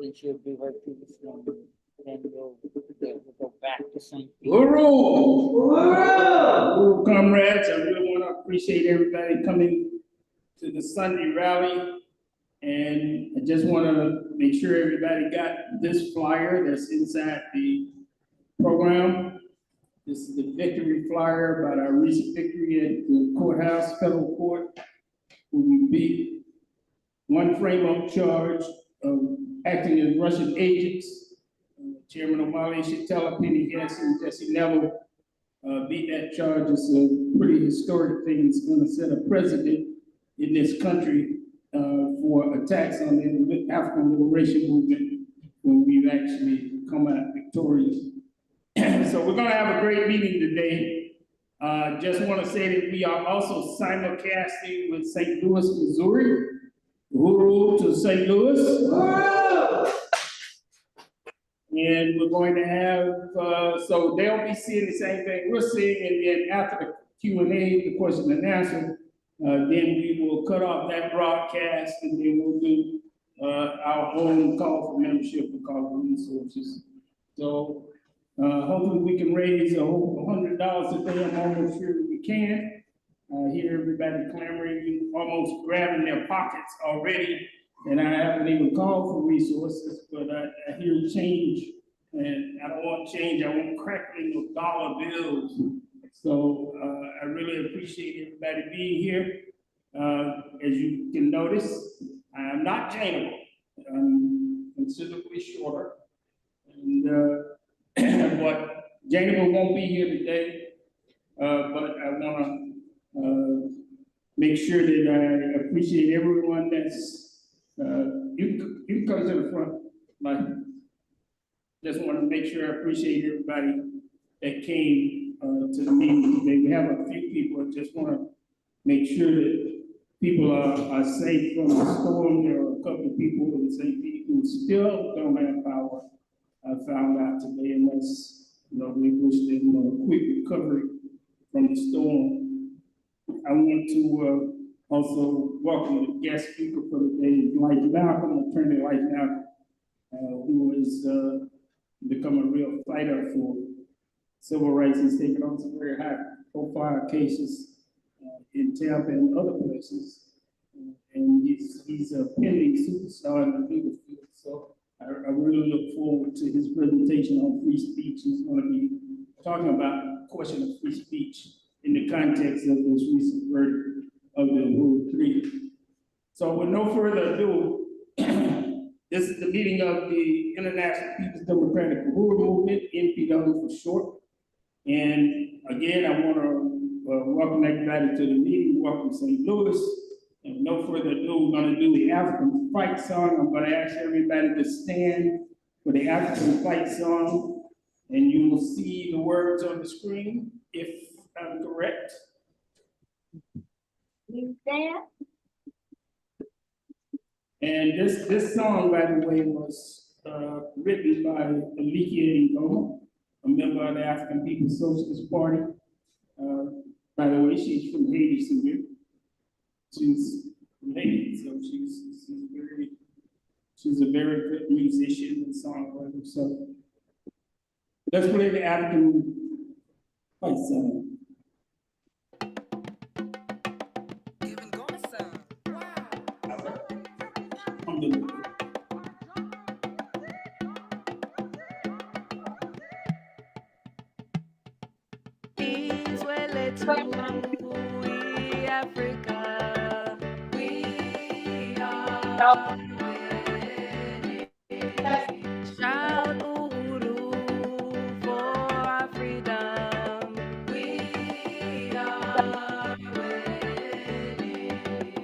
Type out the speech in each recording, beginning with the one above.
then she'll be right through the phone. Then we'll go back to St. Peter. Uhuru, comrades, I really want to appreciate everybody coming to the Sunday rally. And I just want to make sure everybody got this flyer that's inside the program. This is the victory flyer about our recent victory at the courthouse, federal court, where we beat one frame-up charge of acting as Russian agents. Chairman O'Malley should tell a Penny Hansen, Jesse Neville, beat that charge. It's a pretty historic thing. It's going to set a precedent in this country for attacks on the African liberation movement when we've actually come out victorious. So we're going to have a great meeting today. Just want to say that we are also simulcasting with St. Louis, Missouri. Uhuru to St. Louis. And we're going to have, so they'll be seeing the same thing we're seeing, and then after the Q&A, the question and answer, then we will cut off that broadcast, and then we'll do our own call for membership and call for resources. So hopefully we can raise $100 a day. I'm almost sure we can. I hear everybody clamoring, almost grabbing their pockets already. And I haven't even called for resources, but I hear change, and I don't want change, I want crackling of dollar bills. So I really appreciate everybody being here. As you can notice, I am not Janeable. I'm considerably shorter. And but Janeable won't be here today, but I want to make sure that I appreciate everyone that's you come to the front, Mike. Just want to make sure I appreciate everybody that came to the meeting today. We have a few people. I just want to make sure that people are safe from the storm. There are a couple of people in St. Pete who still don't have power. I found out today, and that's, we wish them a quick recovery from the storm. I want to also welcome the guest speaker for the day, Mike Malcolm, Attorney Mike Malcolm, who has become a real fighter for civil rights. He's taken on some very high-profile cases in Tampa and other places, and he's a pending superstar in the legal field. So I really look forward to his presentation on free speech. He's going to be talking about the question of free speech in the context of this recent verdict of the Uhuru 3. So with no further ado, this is the meeting of the International People's Democratic Uhuru Movement, NPW for short. And again, I want to welcome everybody to the meeting, welcome St. Louis. And with no further ado, we're going to do the African fight song. I'm going to ask everybody to stand for the African fight song, and you will see the words on the screen, if I'm correct. You stand? And this song, by the way, was written by Alicia Ngoma, a member of the African People's Socialist Party. By the way, she's from Haiti, she's from Haiti, so she's a very good musician and songwriter. So let's play the African fight song. We Africa, we are winning. Shout Uhuru for our freedom. We are winning.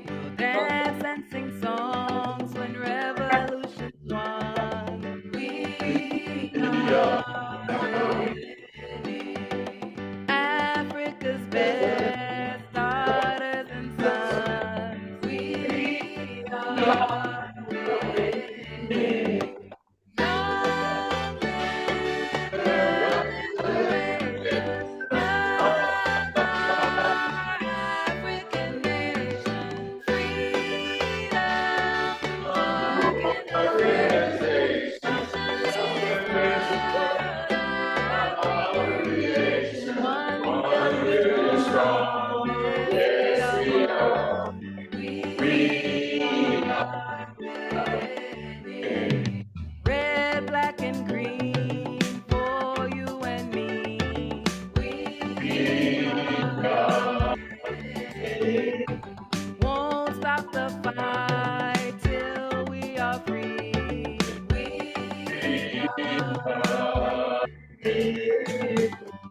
We'll dance and sing songs when revolution's won. We are winning. Africa's best daughters and sons. We are winning.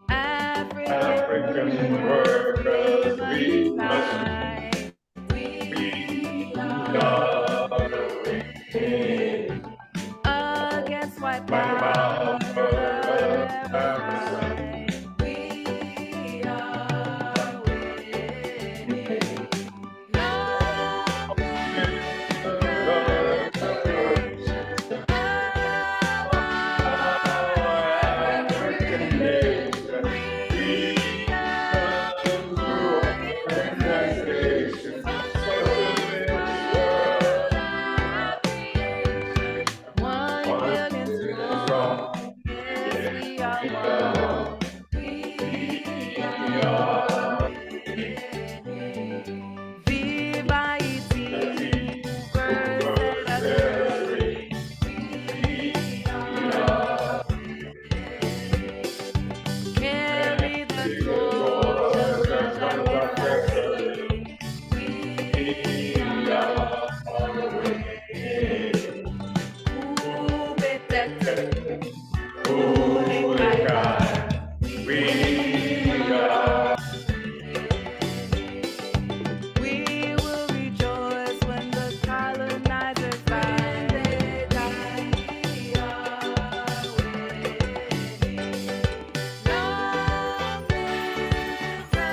African workers, we fight. We are against white power. We are winning. Love is the restoration of our African nation. Freedom through organization. Socialist world, our creation. 1 billion strong. Yes, we are one. We are winning. Viva Haiti, birds set us free. We are carry the torch of democracy. We are winning. Who protected? Who God? We are. We will rejoice when the colonizers die. They die. We are winning. Love is the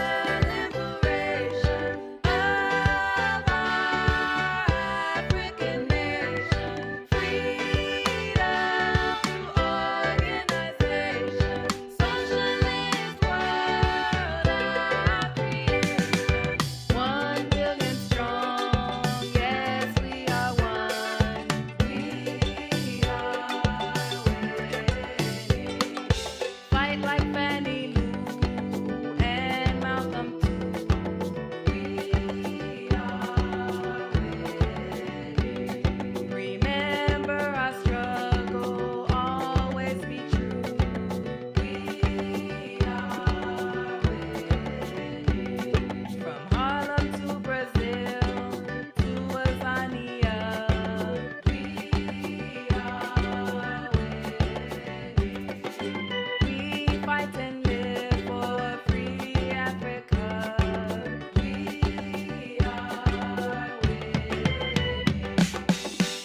liberation of our African nation. Freedom through organization. Socialist world, our creation. 1 billion strong, yes, we are one. We are winning. Fight like Fannie Lou and Malcolm too. We are winning. Remember our struggle, always be true. We are winning. From Harlem to Brazil to Azania, we are winning. We fight and live for a free Africa. We are winning.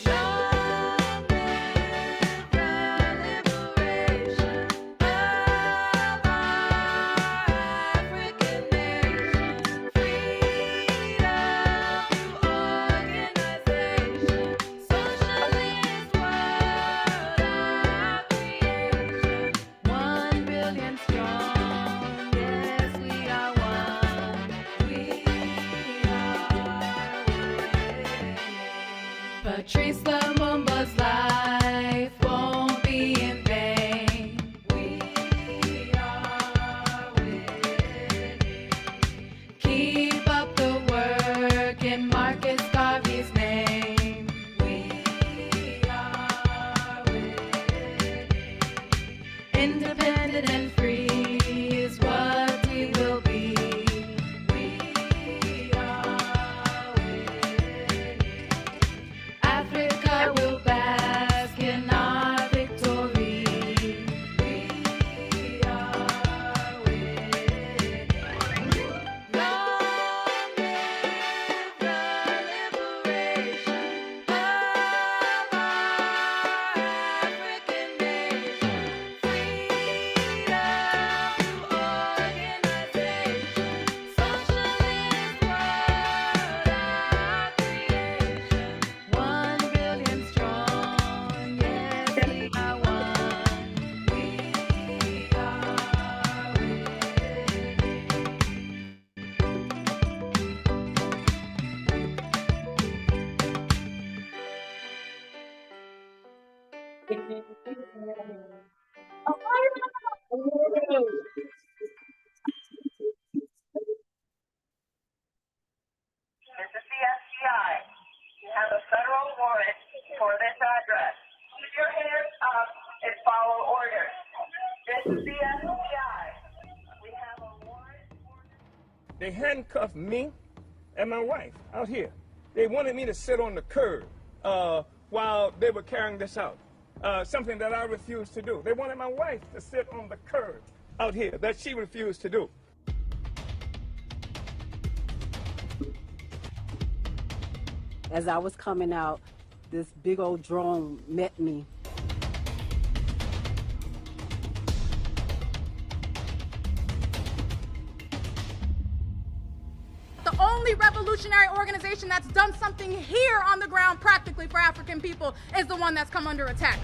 Long live the liberation of our African nation. Freedom through organization. Socialist world, our creation. 1 billion strong, yes, we are one. We are winning. Patrice Lumumba's life won't be in vain. We are winning. Keep up the work in Marcus Garvey's name. We are winning. Independent and free is what we will be. We are winning. Africa will bask in our victory. We are winning. Long live the liberation of our African nation. Freedom through organization. Socialist world, our creation. 1 billion strong, yes, we are one. We are This is the FBI. You have a federal warrant for this address. Keep your hands up and follow orders. This is the FBI. We have a warrant for this. They handcuffed me and my wife out here. They wanted me to sit on the curb while they were carrying this out. something that I refused to do. They wanted my wife to sit on the curb out here, that she refused to do. As I was coming out, this big old drone met me. The only revolutionary organization that's done something here on the ground practically for African people is the one that's come under attack.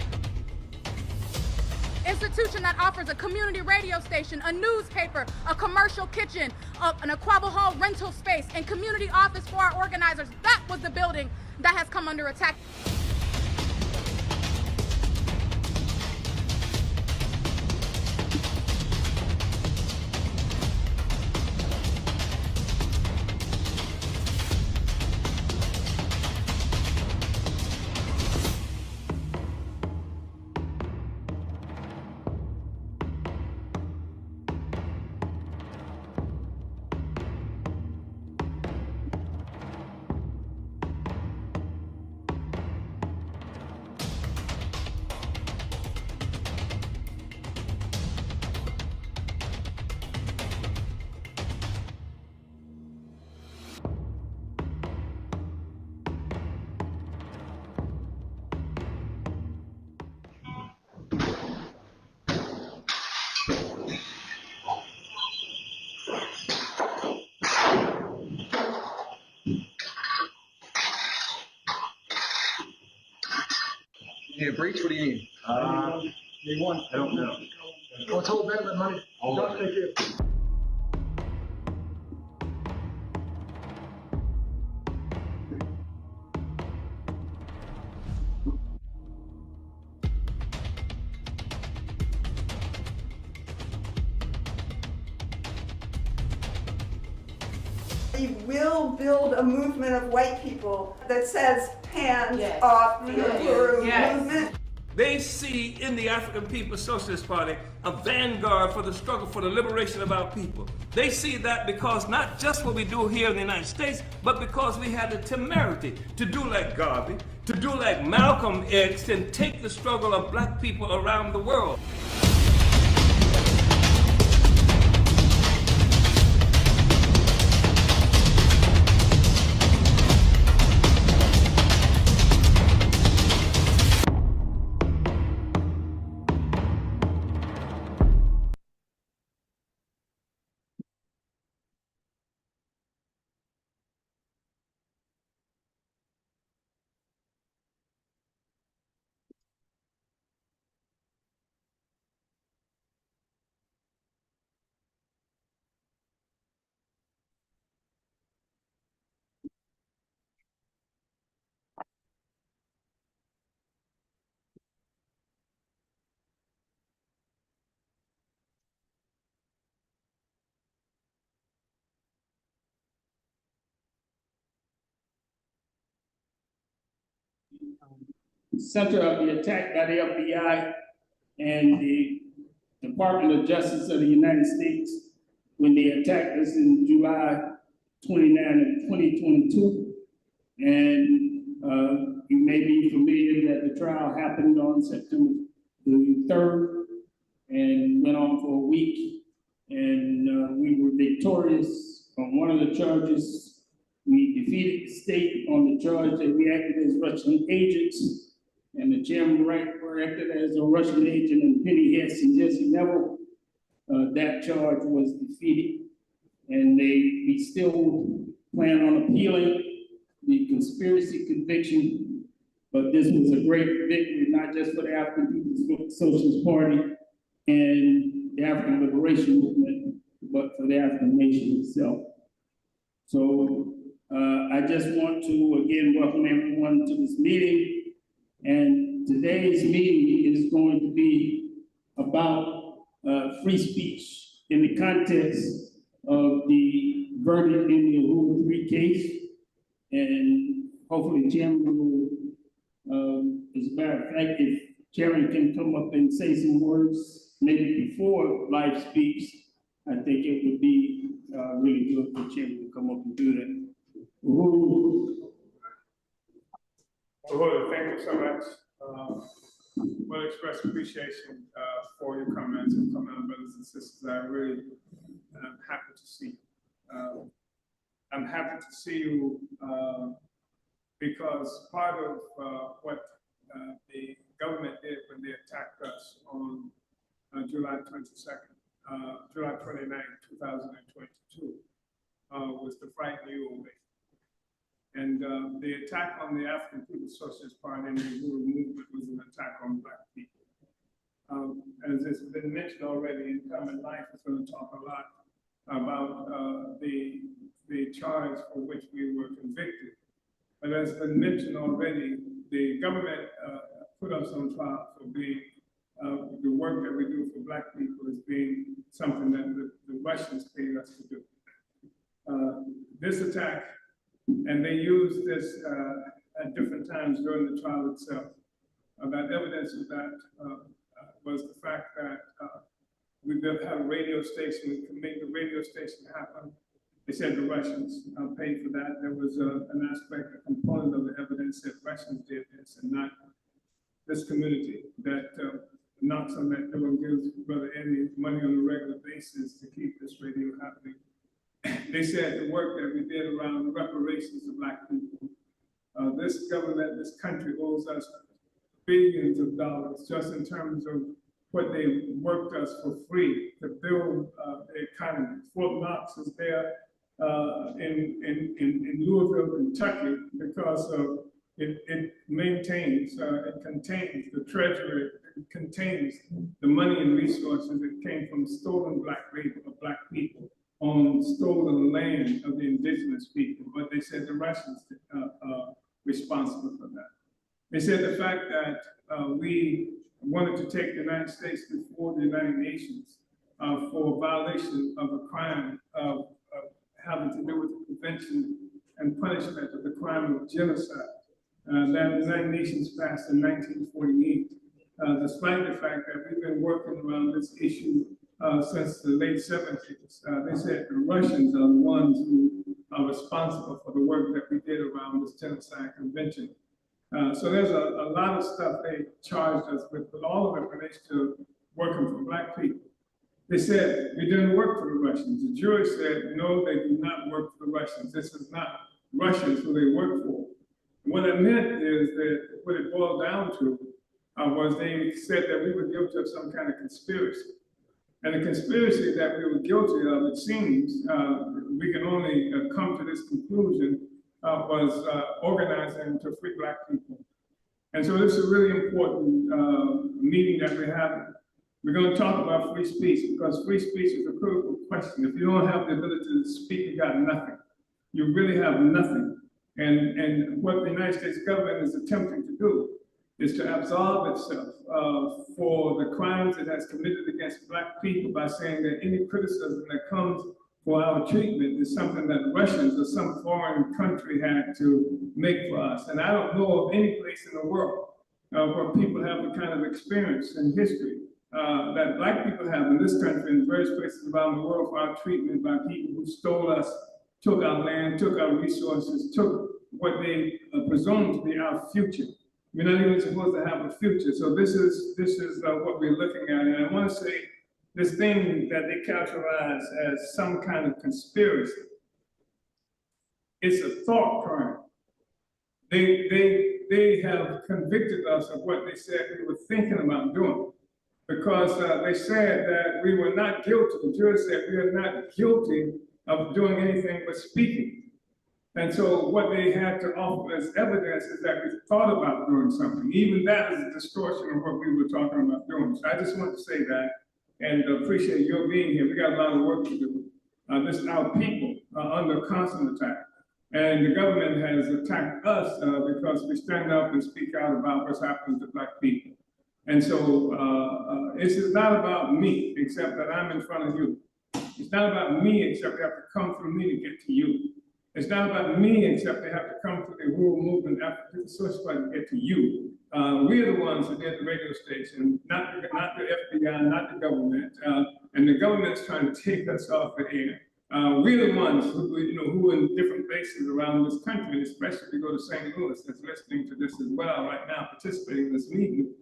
Institution that offers a community radio station, a newspaper, a commercial kitchen, an Aquaba Hall rental space, and community office for our organizers. That was the building that has come under attack. You need a breach? What do you need? Need one. I don't know. What's whole bed of money? Don't take it. We will build a movement of white people that says hands off the Uhuru movement. They see in the African People's Socialist Party a vanguard for the struggle for the liberation of our people. They see that because not just what we do here in the United States, but because we had the temerity to do like Garvey, to do like Malcolm X, and take the struggle of black people around the world. Center of the attack by the FBI and the Department of Justice of the United States when they attacked us in July 29 of 2022. And you may be familiar that the trial happened on September the 3rd and went on for a week. And we were victorious on one of the charges. We defeated the state on the charge that we acted as Russian agents. And the chairman were acted as a Russian agent, and Penny Hess and Jesse Neville. That charge was defeated, and we still plan on appealing the conspiracy conviction. But this was a great victory, not just for the African People's Socialist Party and the African Liberation Movement, but for the African nation itself. So I just want to again welcome everyone to this meeting. And today's meeting is going to be about free speech in the context of the verdict in the Uhuru 3 case. And hopefully Chairman will, as a matter of fact, if Chairman can come up and say some words, maybe before Life speaks, I think it would be really good for Chairman to come up and do that. Uhuru, thank you so much. want to express appreciation for your comments and from our brothers and sisters. I really am happy to see you. I'm happy to see you because part of what the government did when they attacked us on July 22nd, July 29th, 2022, was to frighten you away. And the attack on the African People's Socialist Party and the Uhuru movement was an attack on Black people. As it's been mentioned already, Income Life is going to talk a lot about the charge for which we were convicted. But as has been mentioned already, the government put us on trial for being the work that we do for Black people as being something that the Russians paid us to do. This attack, and they used this at different times during the trial itself. That evidence of that was the fact that we had a radio station, we could make the radio station happen. They said the Russians paid for that. There was an aspect, a component of the evidence that Russians did this and not this community that knocks on that door and gives Brother Eddie money on a regular basis to keep this radio happening. They said the work that we did around reparations of Black people. This government, this country owes us billions of dollars just in terms of what they worked us for free to build the economy. Fort Knox is there in Louisville, Kentucky, because of it maintains, it contains the treasury, it contains the money and resources that came from stolen Black labor of Black people on stolen land of the indigenous people. But they said the Russians are responsible for that. They said the fact that we wanted to take the United States before the United Nations for violation of a crime of having to do with the prevention and punishment of the crime of genocide that the United Nations passed in 1948, despite the fact that we've been working around this issue since the late 70s. They said the Russians are the ones who are responsible for the work that we did around this genocide convention. So there's a lot of stuff they charged us with, but all of it relates to working for Black people. They said we didn't work for the Russians. The jury said, no, they do not work for the Russians. This is not Russians who they work for. And what it meant is that what it boiled down to was they said that we were guilty of some kind of conspiracy. And the conspiracy that we were guilty of, it seems, we can only come to this conclusion, was organizing to free Black people. And so this is a really important meeting that we're having. We're going to talk about free speech because free speech is a critical question. If you don't have the ability to speak, you got nothing. You really have nothing. And what the United States government is attempting to do is to absolve itself for the crimes it has committed against Black people by saying that any criticism that comes for our treatment is something that Russians or some foreign country had to make for us. And I don't know of any place in the world where people have the kind of experience in history that Black people have in this country and various places around the world for our treatment by people who stole us, took our land, took our resources, took what they presumed to be our future. We're not even supposed to have a future. So this is what we're looking at. And I want to say this thing that they characterize as some kind of conspiracy. It's a thought crime. They have convicted us of what they said we were thinking about doing. Because they said that we were not guilty. The jury said we are not guilty of doing anything but speaking. And so what they had to offer as evidence is that we thought about doing something. Even that is a distortion of what we were talking about doing. So I just want to say that and appreciate your being here. We got a lot of work to do. Our people are under constant attack. And the government has attacked us because we stand up and speak out about what's happening to Black people. And so this is not about me, except that I'm in front of you. It's not about me, except they have to come through me to get to you. It's not about me, except they have to come through the Uhuru movement after the Social Party to get to you. We're the ones who did the radio station, not the FBI, not the government. And the government's trying to take us off the air. We're the ones who are in different places around this country, especially if you go to St. Louis, that's listening to this as well right now, participating in this meeting.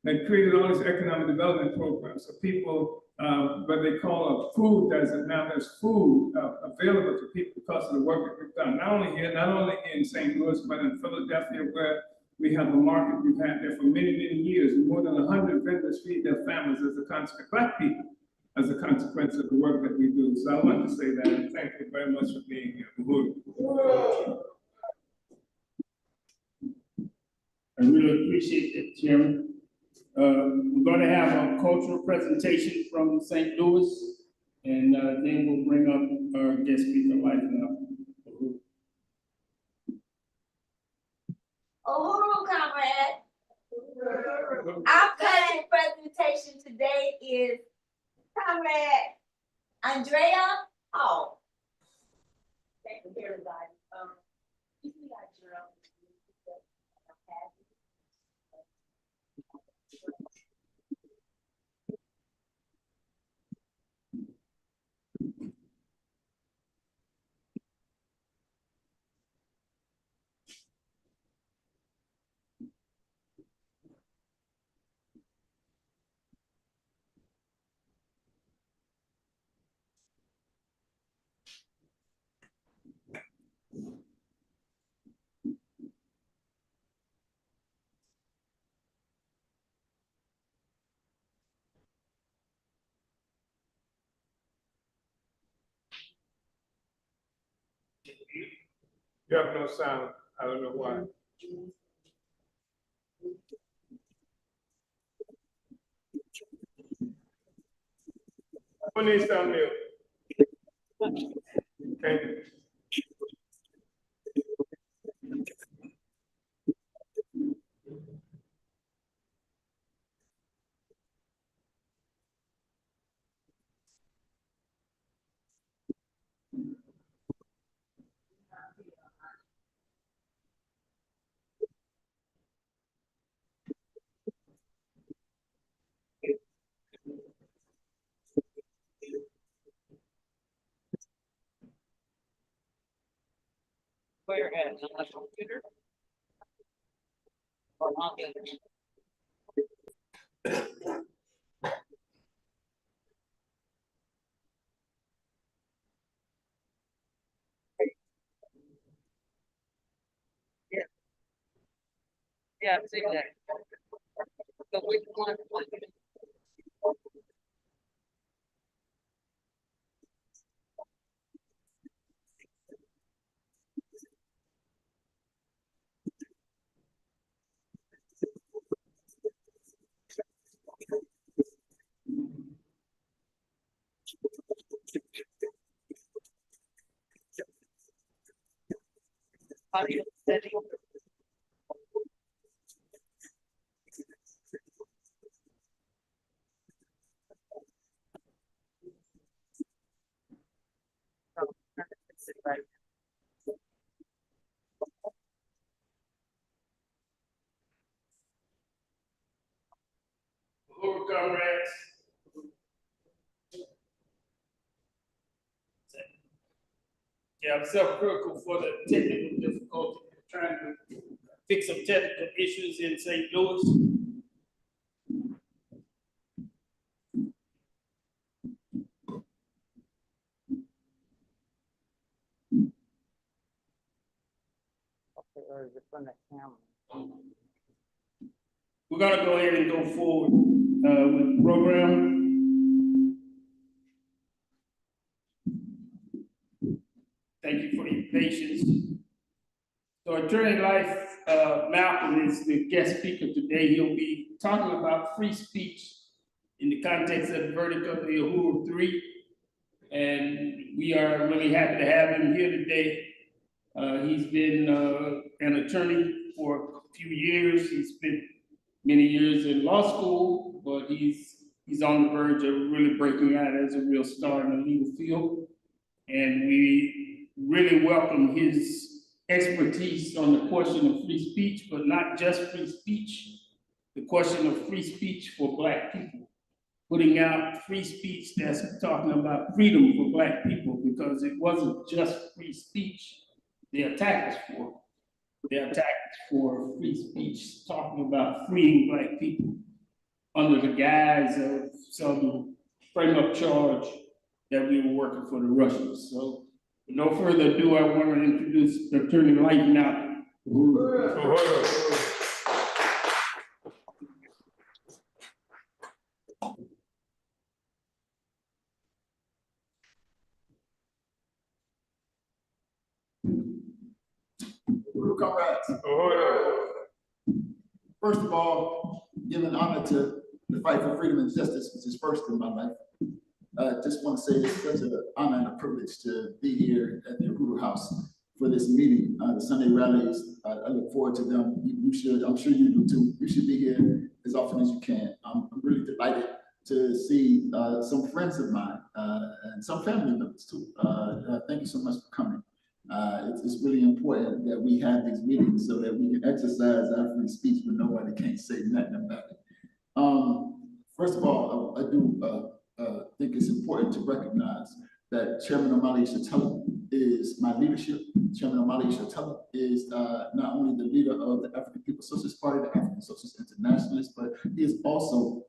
that created all these economic development programs. So people, what they call a food desert, now there's food available to people because of the work that we've done. Not only here, not only in St. Louis, but in Philadelphia, where we have a market we've had there for many, many years. More than 100 vendors feed their families as a consequence, Black people, as a consequence of the work that we do. So I want to say that, and thank you very much for being here. Uhuru. I really appreciate it, Chairman. We're going to have a cultural presentation from St. Louis, and then we'll bring up our guest speaker, Uhuru. Uhuru, comrade. Our country presentation today is Comrade Andrea Hall. Thank you, everybody. You see our drill. You have no sound. I don't know why. Who needs to unmute? Thank you. Where at? On the computer? Or on the other? Yeah, I've seen that. So which one? Audio setting. Right. Uhuru, comrades. Yeah, I'm self-critical for the technical difficulty of trying to fix some technical issues in St. Louis. Or is it from the camera? We're gonna go ahead and go forward with the program. Thank you for your patience. So Attorney Life Malcolm is the guest speaker today. He'll be talking about free speech in the context of the verdict of the Uhuru 3. And we are really happy to have him here today. He's been an attorney for a few years. He's spent many years in law school, but he's on the verge of really breaking out as a real star in the legal field. And we really welcome his expertise on the question of free speech, but not just free speech, the question of free speech for Black people. Putting out free speech that's talking about freedom for Black people, because it wasn't just free speech they attacked us for. They attacked us for free speech talking about freeing Black people. under the guise of some frame-up charge that we were working for the Russians. So, with no further ado, I want to introduce Attorney Lighten Out. Comrades. First of all, give an honor to the fight for freedom and justice, which is first in my life. Just want to say it's such an honor and a privilege to be here at the Uhuru House for this meeting. The Sunday rallies, I look forward to them. You should, I'm sure you do too. You should be here as often as you can. I'm really delighted to see some friends of mine and some family members too. Thank you so much for coming. It's really important that we have these meetings so that we can exercise our free speech when nobody can't say nothing about it. First of all, I do think it's important to recognize that Chairman Omali Shatella is my leadership. Chairman Omali Shatella is not only the leader of the African People's Socialist Party, the African Socialist Internationalists, but he is also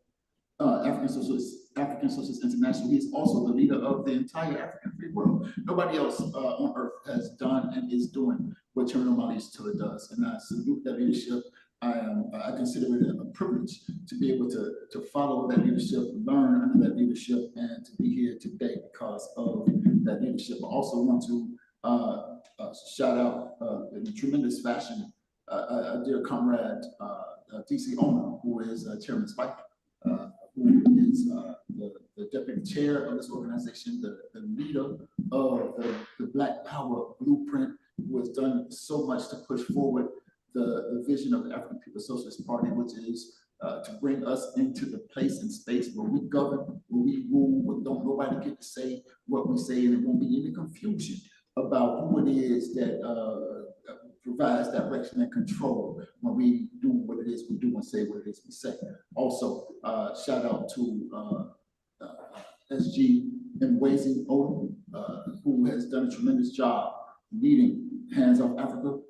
African Socialist International. He is also the leader of the entire African free world. Nobody else on earth has done and is doing what Chairman Omali Shatella does, and I salute that leadership. I consider it a privilege to be able to follow that leadership, learn under that leadership, and to be here today because of that leadership. I also want to shout out in tremendous fashion a dear comrade, DC Ona, who is Chairman Spike, who is the deputy chair of this organization, the leader of the Black Power Blueprint, who has done so much to push forward the vision of the African People's Socialist Party, which is to bring us into the place and space where we govern, where we rule, where don't nobody get to say what we say, and it won't be any confusion about who it is that provides direction and control when we do what it is we do and say what it is we say. Also, shout out to SG Mwezi Odom, who has done a tremendous job leading Hands Off Africa,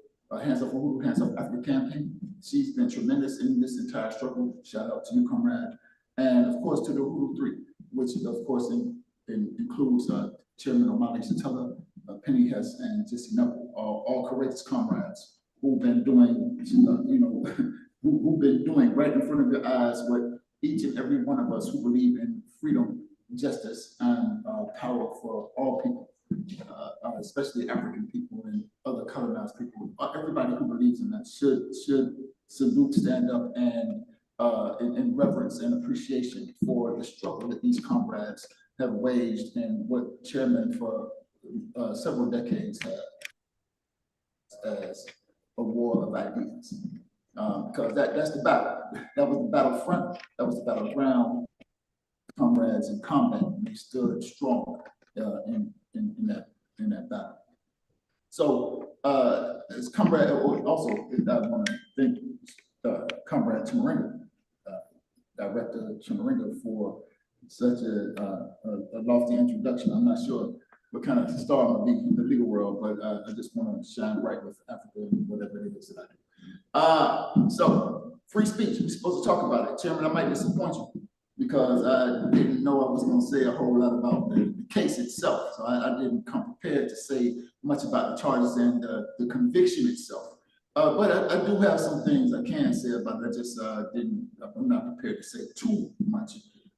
Hands Off Uhuru, Hands Off Africa campaign. She's been tremendous in this entire struggle. Shout out to you, comrade. And of course to the Uhuru 3, which of course includes Chairman Omali Shatella, Penny Hess, and Jesse Knuckle, all courageous comrades who've been doing, who've been doing right in front of your eyes what each and every one of us who believe in freedom, justice, and power for all people, especially African people and other colonized people. Everybody who believes in that should salute, stand up, and in reverence and appreciation for the struggle that these comrades have waged and what Chairman for several decades as a war of ideas. Because that's the battle. That was the battlefront. That was the battleground. Comrades in combat, they stood strong in that battle. So as comrade, also I want to thank Comrade Chimaringa, Director Chimaringa, for such a lofty introduction. I'm not sure what kind of star I'm gonna be in the legal world, but I just want to shine bright with Africa and whatever it is that I do. So free speech, we're supposed to talk about it. Chairman, I might disappoint you because I didn't know I was going to say a whole lot about the case itself. So I didn't come prepared to say much about the charges and the conviction itself. But I do have some things I can say about it. I just I'm not prepared to say too much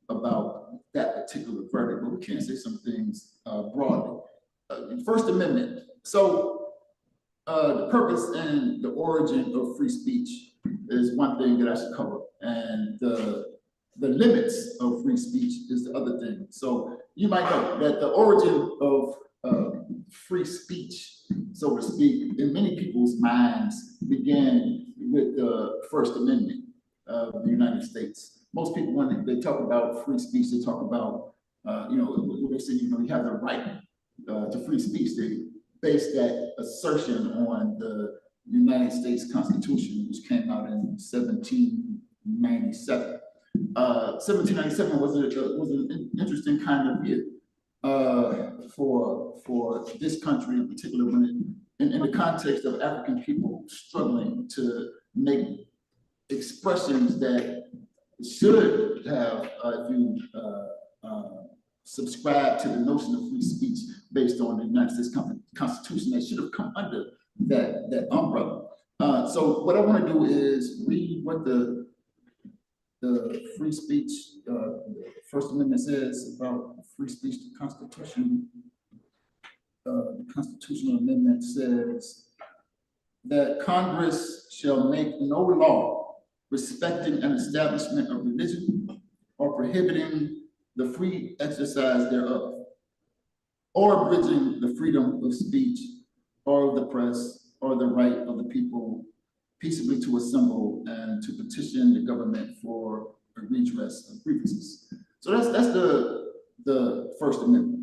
about that particular verdict, but we can say some things broadly. First Amendment. So the purpose and the origin of free speech is one thing that I should cover, and the limits of free speech is the other thing. So you might know that the origin of free speech, so to speak, in many people's minds began with the First Amendment of the United States. Most people, when they talk about free speech, they talk about, they say, you have the right to free speech. They base that assertion on the United States Constitution, which came out in 1797. 1797 was an interesting kind of year for this country in particular, when in the context of African people struggling to make expressions that should have, if you subscribe to the notion of free speech based on the United States Constitution, that should have come under that umbrella. So what I want to do is read what the free speech, First Amendment says about free speech. The Constitution, the constitutional amendment says that Congress shall make no law respecting an establishment of religion or prohibiting the free exercise thereof, or abridging the freedom of speech or of the press or the right of the people peaceably to assemble and to petition the government for a redress of grievances. So that's the First Amendment.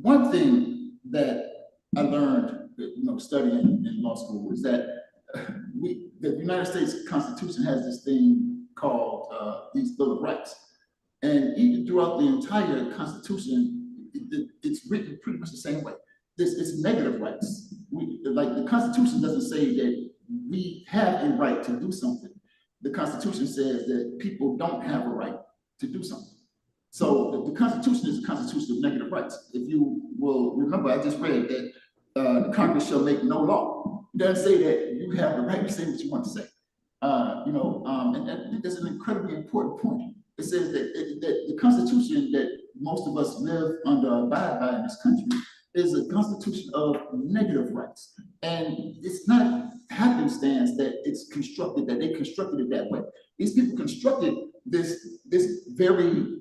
One thing that I learned, studying in law school, is that the United States Constitution has this thing called these Bill of Rights, and even throughout the entire Constitution, it's written pretty much the same way. It's negative rights. Like the Constitution doesn't say that we have a right to do something. The Constitution says that people don't have a right to do something. So the Constitution is a constitution of negative rights. If you will remember, I just read that the Congress shall make no law. It doesn't say that you have the right to say what you want to say. And I think that's an incredibly important point. It says that the Constitution that most of us live under, abide by in this country, is a constitution of negative rights. And it's not happenstance that it's constructed, that they constructed it that way. These people constructed this very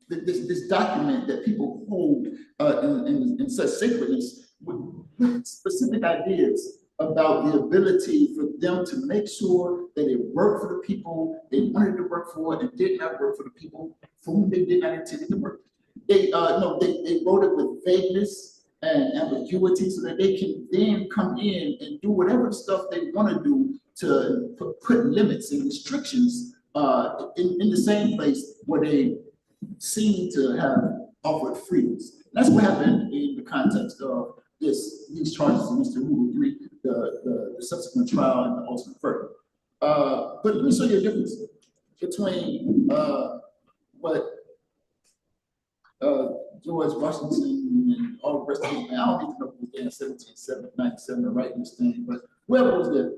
this document that people hold in such sacredness with specific ideas about the ability for them to make sure that it worked for the people they wanted to work for, and did not work for the people for whom they did not intend it to work. They wrote it with vagueness and ambiguity so that they can then come in and do whatever stuff they want to do to put limits and restrictions in the same place where they seem to have offered freedoms. That's what happened in the context of these charges against Uhuru 3, the subsequent trial and the ultimate verdict. But let me show you a difference between what George Washington and all the rest of them. I don't even know who was there in 1797 to write this thing, but whoever was there,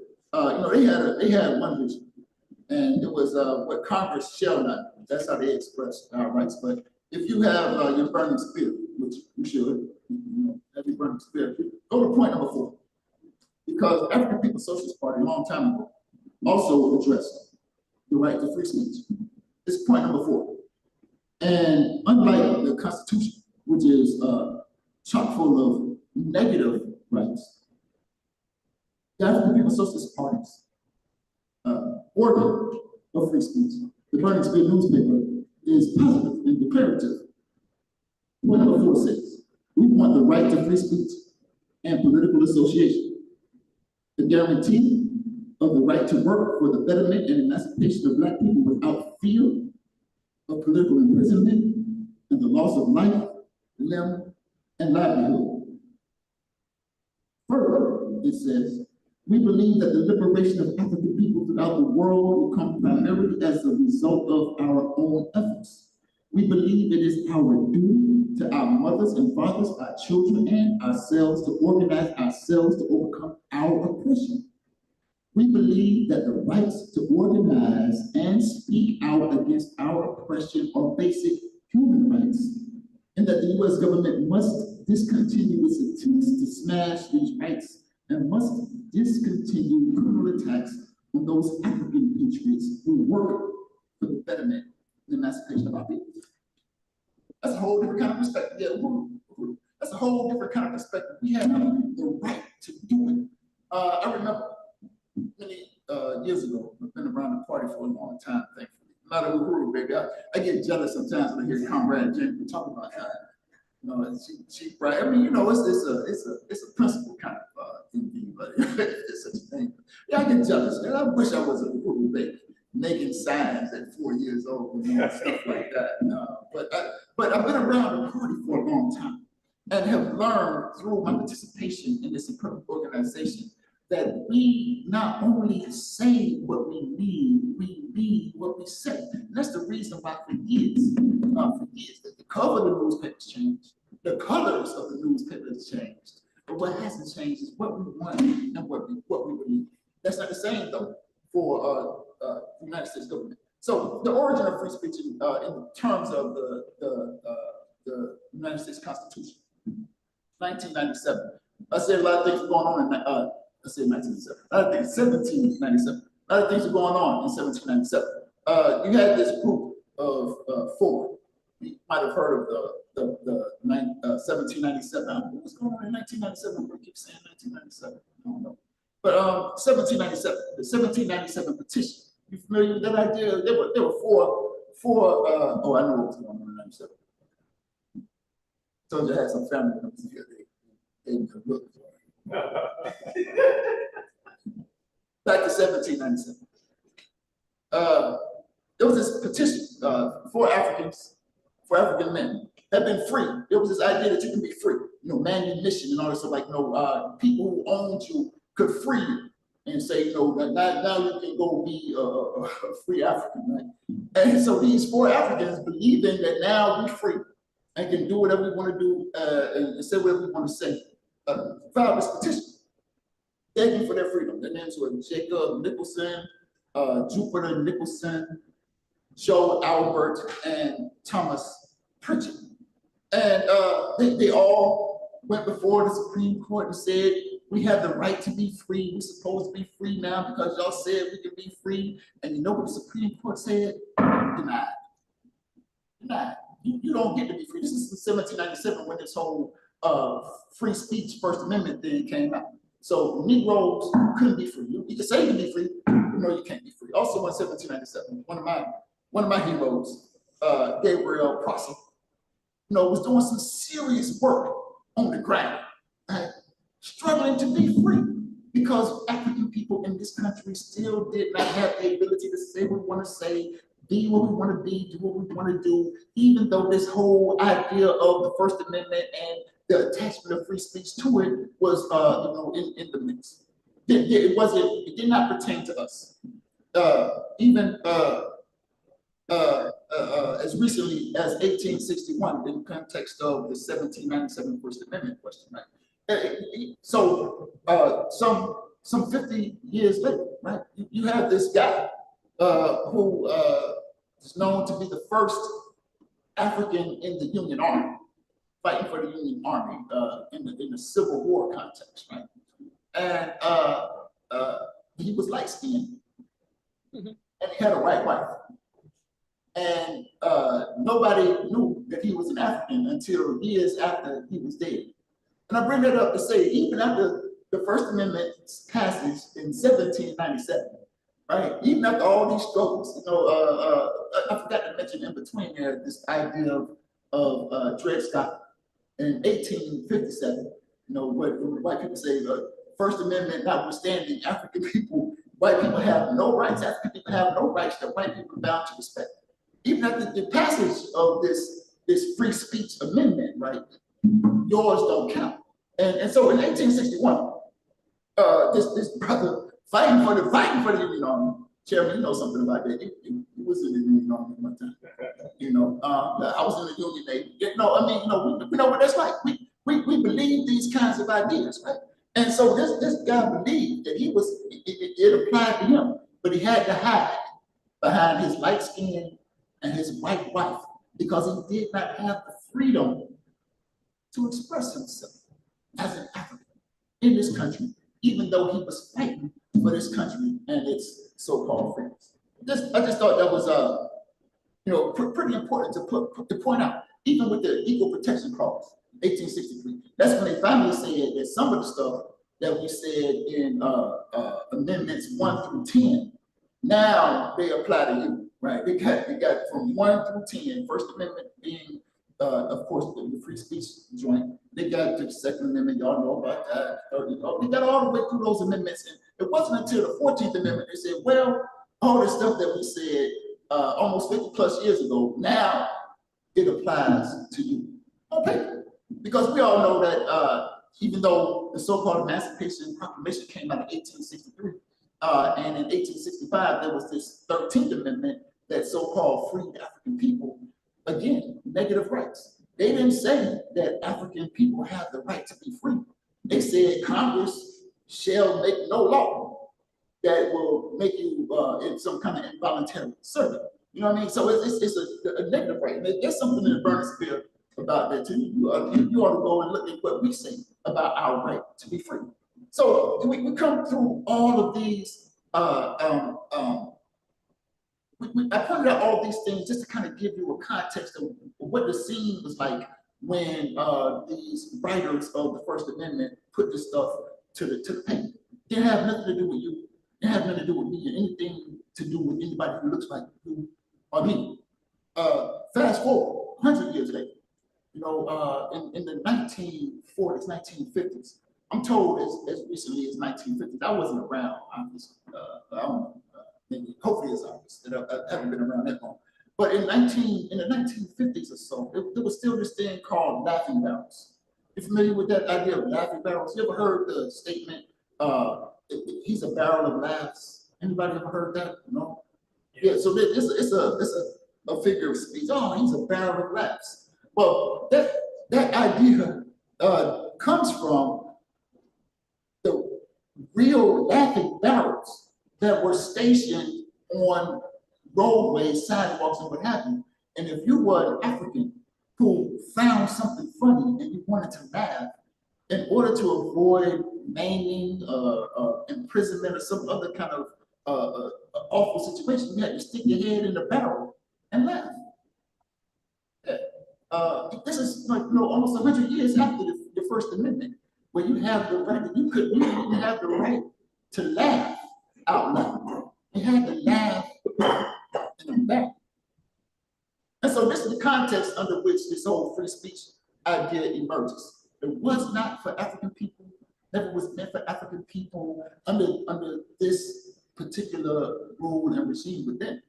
they had one vision, and it was what Congress shall not do. That's how they express our rights. But if you have your burning spirit, which you should, have your burning spirit, go to point number 4, because African People's Socialist Party a long time ago also addressed the right to free speech. This is point number 4. And unlike the Constitution, which is chock full of negative rights, the African People's Socialist Party's organ of free speech, the Burning Spear newspaper, is positive and declarative. Point number 4 says, we want the right to free speech and political association, the guarantee of the right to work for the betterment and emancipation of Black people without fear of political imprisonment and the loss of life, limb, and livelihood. Further, it says, we believe that the liberation of African people throughout the world will come primarily as a result of our own efforts. We believe it is our duty to our mothers and fathers, our children, and ourselves to organize ourselves to overcome our oppression. We believe that the rights to organize and speak out against our oppression are basic human rights, and that the U.S. government must discontinue its attempts to smash these rights and must discontinue criminal attacks on those African patriots who work for the betterment and emancipation of our people. That's a whole different kind of perspective. Yeah, that's a whole different kind of perspective. We have the right to do it. I remember many years ago, I've been around the party for a long time, thankfully. Not a Uhuru, baby. I get jealous sometimes when I hear Comrade James talk about that. She right. I mean, it's a principle kind of thing, but it's such a thing. Yeah, I get jealous. And I wish I was a Uhuru baby, making signs at 4 years old and stuff like that. But I've been around the party for a long time and have learned through my participation in this incredible organization that we not only say what we mean what we say. And that's the reason why for years, that the cover of the newspapers changed, the colors of the newspapers changed. But what hasn't changed is what we want and what we believe. That's not the same though for the United States government. So the origin of free speech in terms of the United States Constitution, 1997. I said a lot of things were going on in I said 1997. A lot of things, 1797. A lot of things are going on in 1797. You had this group of four. You might have heard of the 1797. What was going on in 1997? We keep saying 1997. I don't know. But 1797, the 1797 petition. You familiar with that idea? There were four. Oh, I know what was going on in 97. Told you I had some family members here. They could look. Back to 1797. There was this petition for African men have been free. There was this idea that you can be free, manumission and all this stuff, like, people who owned you could free you and say, now you can go be a free African, right? And so these four Africans believing that now we're free and can do whatever we want to do and say whatever we want to say, filed this petition, begging for their freedom. Their names were Jacob Nicholson, Jupiter Nicholson, Joe Albert, and Thomas Pritchett. And they all went before the Supreme Court and said, we have the right to be free. We're supposed to be free now because y'all said we can be free. And you know what the Supreme Court said? Denied. Denied. You don't get to be free. This is 1797 when this whole free speech First Amendment thing came out. So Negroes couldn't be free. You can say you can be free, but no, you can't be free. Also in 1797, one of my heroes, Gabriel Prosser, was doing some serious work on the ground, right? Struggling to be free because African people in this country still did not have the ability to say what we want to say, be what we want to be, do what we want to do, even though this whole idea of the First Amendment and the attachment of free speech to it was, in the mix. It did not pertain to us. Even as recently as 1861, in the context of the 1797 First Amendment question, right? So some 50 years later, right? You have this guy who is known to be the first African in the Union Army, fighting for the Union Army in the Civil War context, right? And he was light-skinned, and he had a white wife. And nobody knew that he was an African until years after he was dead. And I bring that up to say, even after the First Amendment's passage in 1797, right? Even after all these struggles, I forgot to mention in between there this idea of Dred Scott in 1857. What white people say, the First Amendment notwithstanding, African people, white people have no rights. African people have no rights that white people are bound to respect. Even after the passage of this free speech amendment, right? Yours don't count. And so in 1861, this brother fighting for the Union Army. Chairman, you know something about that. You was in the Union Army one time. I was in the Union Navy. We know what that's like. We believe these kinds of ideas, right? And so this guy believed that it applied to him, but he had to hide behind his light skin and his white wife because he did not have the freedom to express himself as an African in this country, even though he was fighting for this country and its so-called freedoms. I just thought that was pretty important to point out, even with the Equal Protection Clause, 1863. That's when they finally said that some of the stuff that we said in amendments 1 through 10, now they apply to you, right? They got from 1 through 10, First Amendment being, of course, the free speech joint. They got the Second Amendment, y'all know about that. They got all the way through those amendments. And it wasn't until the 14th Amendment they said, well, all the stuff that we said almost 50 plus years ago, now it applies to you on paper. Because we all know that even though the so-called Emancipation Proclamation came out in 1863, and in 1865 there was this 13th Amendment that so-called freed African people. Again, negative rights. They didn't say that African people have the right to be free. They said Congress shall make no law that will make you in some kind of involuntary service. You know what I mean? So it's a negative right. There's something in the Burns Bill about that too. You ought to go and look at what we say about our right to be free. So we come through all of these. I pointed out all these things just to kind of give you a context of what the scene was like when these writers of the First Amendment put this stuff to the paper. It didn't have nothing to do with you. It had nothing to do with me or anything to do with anybody who looks like you or me. Fast forward 100 years later, you know, in the 1940s, 1950s, I'm told as recently as 1950s, I wasn't around, obviously. I don't know, maybe, hopefully it's obvious that I haven't been around that long. But in the 1950s or so, there was still this thing called laughing barrels. You familiar with that idea of laughing barrels? You ever heard the statement, he's a barrel of laughs? Anybody ever heard that? No? Yeah, so it's a figure of speech. Oh, he's a barrel of laughs. Well, that idea comes from the real laughing barrels that were stationed on roadways, sidewalks, and what have you. And if you were an African who found something funny and you wanted to laugh, in order to avoid maiming, imprisonment, or some other kind of awful situation, you had to stick your head in the barrel and laugh. This is like, you know, almost 100 years after the First Amendment, where you have the right, you didn't have the right to laugh out loud. You had to laugh in the back. And so this is the context under which this whole free speech idea emerges. It was not for African people, never was meant for African people under this particular rule and regime within.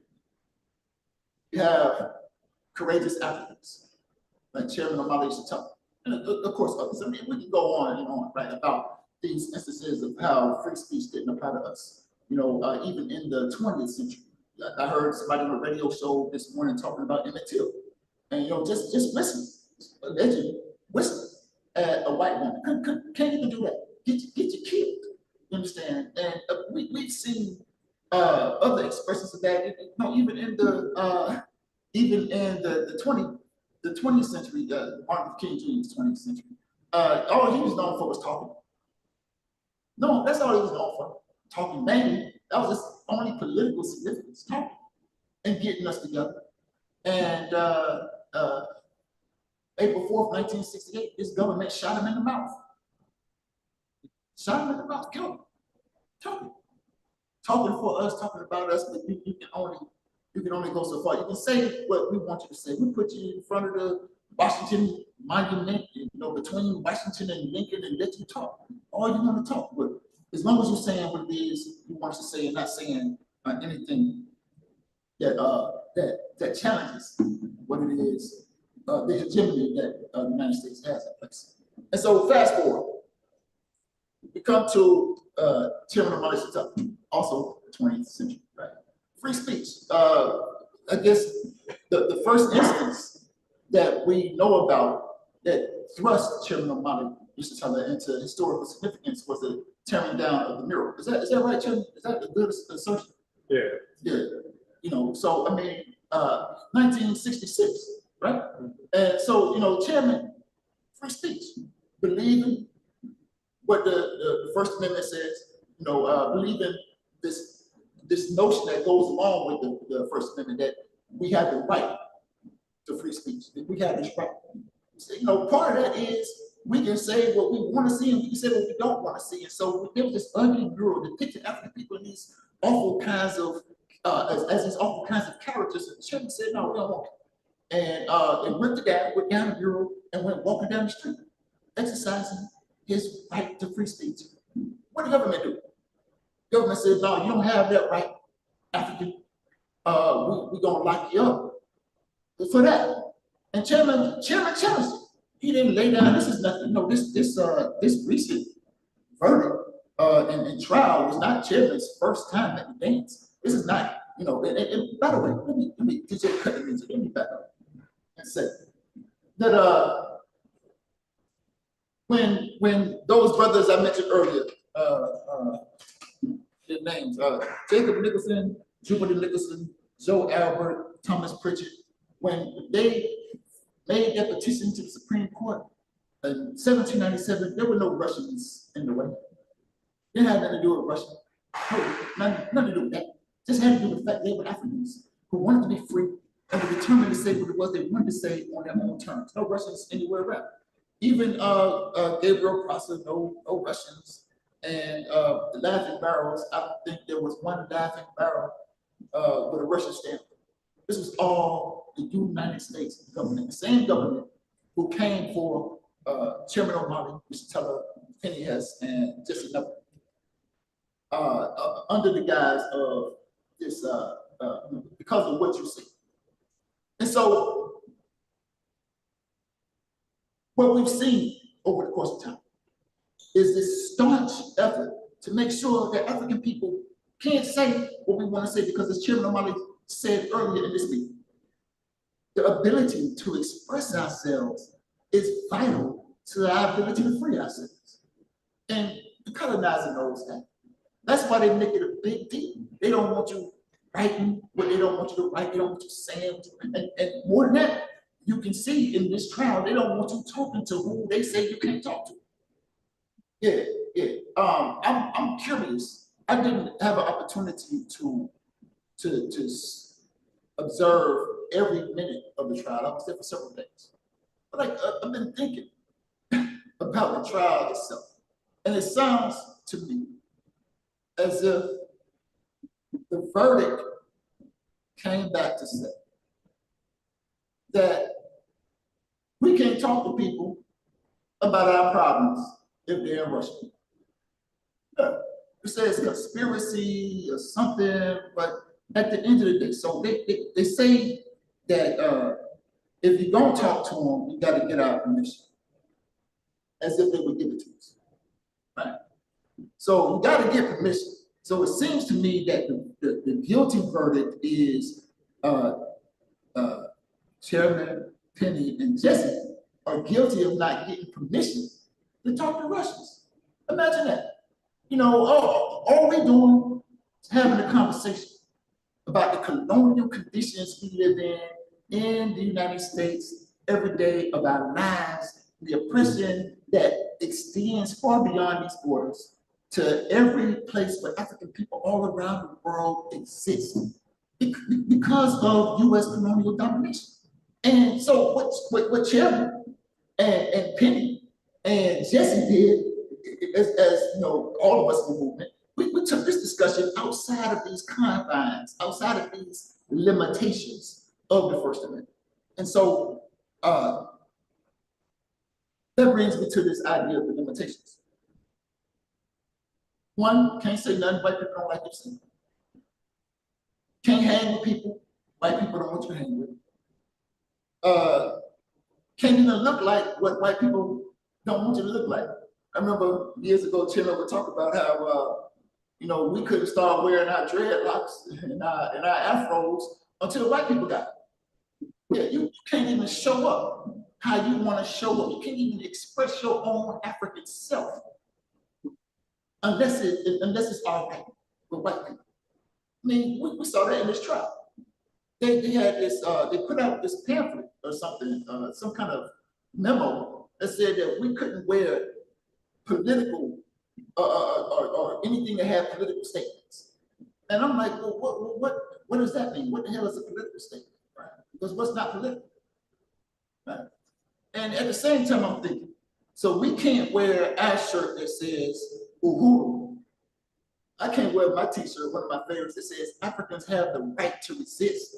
You have courageous Africans, like Chairman Omali used to talk, and of course others. I mean, we can go on and on, right, about these instances of how free speech didn't apply to us. You know, even in the 20th century. I heard somebody on a radio show this morning talking about Emmett Till. And, you know, just listen, allegedly whistle at a white woman. Can't even do that. Get you killed. You understand? And we've seen other expressions of that. You know, even in the 20th century, Martin Luther King Jr.'s 20th century. All he was known for was talking. No, that's all he was known for. Talking, mainly. That was his only political significance, talking and getting us together. And April 4th, 1968, his government shot him in the mouth. Shot him in the mouth, killed him. Talking for us, talking about us, but you can only go so far. You can say what we want you to say. We put you in front of the Washington Monument, you know, between Washington and Lincoln, and let you talk. All you want to talk, but as long as you're saying what it is you want to say and not saying anything that challenges what it is, the hegemony that the United States has in place. And so fast forward, we come to Chairman Omali's talk, also the 20th century, right? Free speech. I guess the first instance that we know about that thrust Chairman Omali into historical significance was the tearing down of the mural. Is that right, Chairman? Is that a good assertion? Yeah. Yeah. You know, so I mean, 1966, right? And so, you know, Chairman, free speech, believing what the First Amendment says, you know, believing this notion that goes along with the First Amendment, that we have the right to free speech, that we have this right. So, you know, part of that is we can say what we want to see and we can say what we don't want to see. And so there was this ugly mural depicting African people in these awful kinds of, as these awful kinds of characters. And the chairman said, no, we don't want it. And they went down the mural and went walking down the street, exercising his right to free speech. What did the government do? The government said, no, you don't have that right, African. We're going to lock you up for that. And Chairman challenged it. He didn't lay down, this is nothing, no, this recent verdict in trial was not Chairman's first time at the dance. This is not, you know, and by the way, let me just cut it into, let me back up and say that when those brothers I mentioned earlier, their names, Jacob Nicholson, Jupiter Nicholson, Joe Albert, Thomas Pritchett, when they made their petition to the Supreme Court in 1797, there were no Russians in the way. It had nothing to do with Russia. No, nothing to do with that. Just had to do with the fact they were Africans who wanted to be free and were determined to say what it was they wanted to say on their own terms. No Russians anywhere around. Even Gabriel Prosser, no Russians. And the Laughing Barrels, I don't think there was one Laughing Barrel with a Russian stamp. This was all the United States government, the same government who came for Chairman O'Malley, Mr. Teller, Penny Hess, and just another. Under the guise of this, because of what you see. And so, what we've seen over the course of time is this staunch effort to make sure that African people can't say what we want to say, because as Chairman O'Malley said earlier in this meeting, the ability to express ourselves is vital to our ability to free ourselves. And the colonizer knows that. That's why they make it a big deal. They don't want you writing what they don't want you to write. They don't want you saying, and more than that, you can see in this trial, they don't want you talking to who they say you can't talk to. Yeah. I'm curious. I didn't have an opportunity to observe every minute of the trial. I was there for several days. But like, I've been thinking about the trial itself. And it sounds to me as if the verdict came back to say that we can't talk to people about our problems if they're in Russia. It says conspiracy or something, but at the end of the day, so they say that if you don't talk to them, you got to get our permission, as if they would give it to us, right? So you got to get permission. So it seems to me that the guilty verdict is Chairman Penny and Jesse are guilty of not getting permission to talk to Russians. Imagine that. You know, all we're doing is having a conversation about the colonial conditions we live in the United States every day of our lives, the oppression that extends far beyond these borders to every place where African people all around the world exist because of U.S. colonial domination. And so what Chairman and Penny and Jesse did, as you know, all of us in the movement, we took this discussion outside of these confines, outside of these limitations of the First Amendment. And so that brings me to this idea of the limitations. One, can't say nothing white people don't like you say. Can't hang with people white people don't want you to hang with. Can't even look like what white people don't want you to look like. I remember years ago, Chairman would talk about how you know, we couldn't start wearing our dreadlocks and our afros until white people got it. Yeah, you can't even show up how you want to show up. You can't even express your own African self unless it's all right with white people. I mean, we saw that in this trial. They had this, they put out this pamphlet or something, some kind of memo that said that we couldn't wear political or anything that had political statements. And I'm like, well, what does that mean? What the hell is a political statement? Right? Because what's not political? Right? And at the same time, I'm thinking, so we can't wear our shirt that says Uhuru. I can't wear my t-shirt, one of my favorites, that says Africans have the right to resist.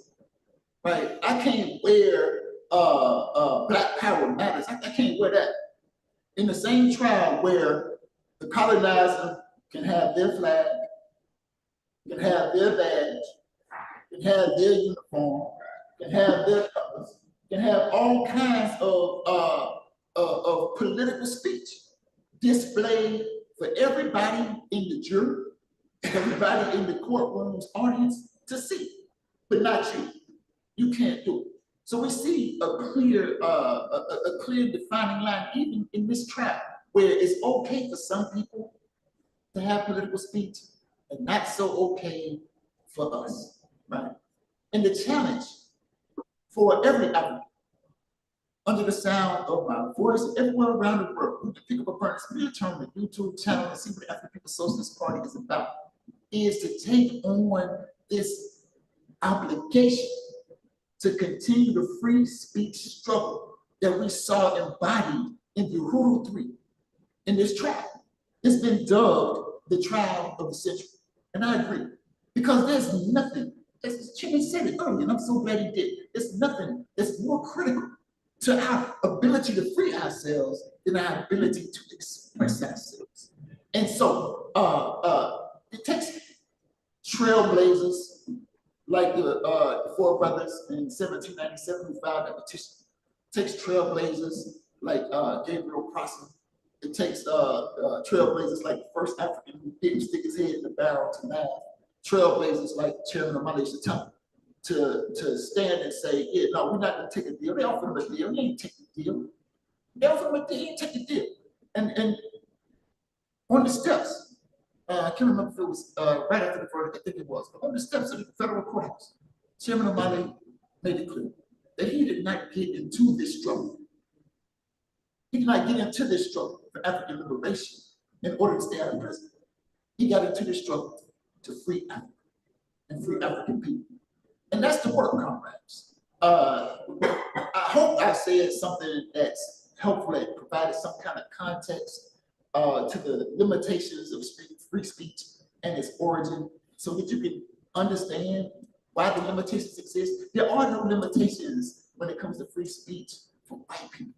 Right? I can't wear Black Power Matters. I can't wear that. In the same trial where the colonizer can have their flag, can have their badge, can have their uniform, can have their colors, can have all kinds of of political speech displayed for everybody in the jury, everybody in the courtroom's audience to see, but not you. You can't do it. So we see a clear defining line even in this trial, where it's okay for some people to have political speech and not so okay for us, right? And the challenge for every African under the sound of my voice everywhere around the world, we can pick up a burner, turn the YouTube channel and see what the African People's Socialist Party is about, is to take on this obligation to continue the free speech struggle that we saw embodied in the Uhuru 3 in this trial. It's been dubbed the trial of the century. And I agree, because there's nothing, as Jimmy said it earlier, and I'm so glad he did, there's nothing that's more critical to our ability to free ourselves than our ability to express ourselves. And so it takes trailblazers like the four brothers in 1797 who filed that petition. It takes trailblazers like Gabriel Prosser. It takes trailblazers like the first African who didn't stick his head in the barrel to laugh. Trailblazers like Chairman Omale Shatama to stand and say, yeah, no, we're not gonna take a deal. They offered him a deal, he ain't take the deal. They offered him a deal, he ain't take the deal. And on the steps, I can't remember if it was right after the verdict, I think it was, but on the steps of the federal courthouse, Chairman Omale made it clear that he did not get into this struggle. He did not get into this struggle for African liberation in order to stay out of prison. He got into this struggle to free Africa and free African people. And that's the work, comrades. I hope I said something that's helpful, that provided some kind of context to the limitations of free speech and its origin, so that you can understand why the limitations exist. There are no limitations when it comes to free speech for white people.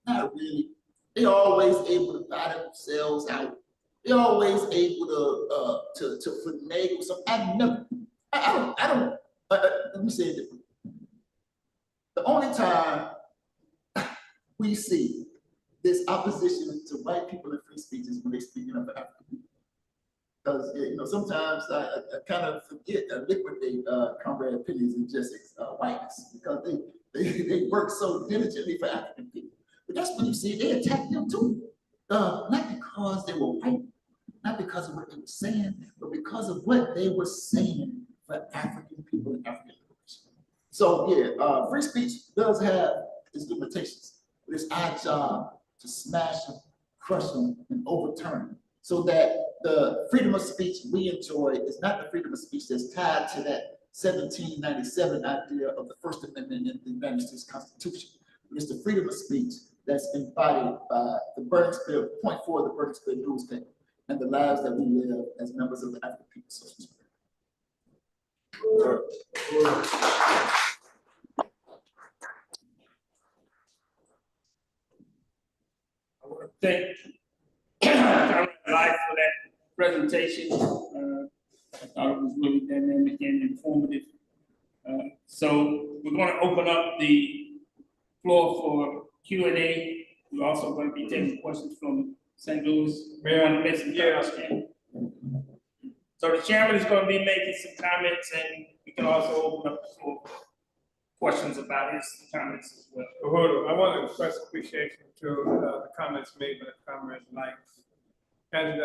Not really. They're always able to buy themselves out. They're always able to finagle something. Let me say it differently. The only time we see this opposition to white people in free speech is when they speak up for African people. Because sometimes I kind of forget that liquidate comrade opinions and just whiteness, because they work so diligently for African people. But that's when you see they attack them too. Not because they were white, not because of what they were saying, but because of what they were saying for African people and African liberation. So yeah, free speech does have its limitations, but it's our job to smash them, crush them, and overturn them, so that the freedom of speech we enjoy is not the freedom of speech that's tied to that 1797 idea of the First Amendment in the United States Constitution. But it's the freedom of speech that's embodied by the Burnsville, point 4 of the Burnsville newspaper, and the lives that we live as members of the African People's Socialist Party. I want to thank Comrade Life for that presentation. I thought it was really dynamic and informative. So we're going to open up the floor for Q&A. We're also going to be taking questions from St. Louis. So the chairman is going to be making some comments, and we can also open up the floor for questions about his comments as well. Uhuru, I want to express appreciation to the comments made by Comrade Light. And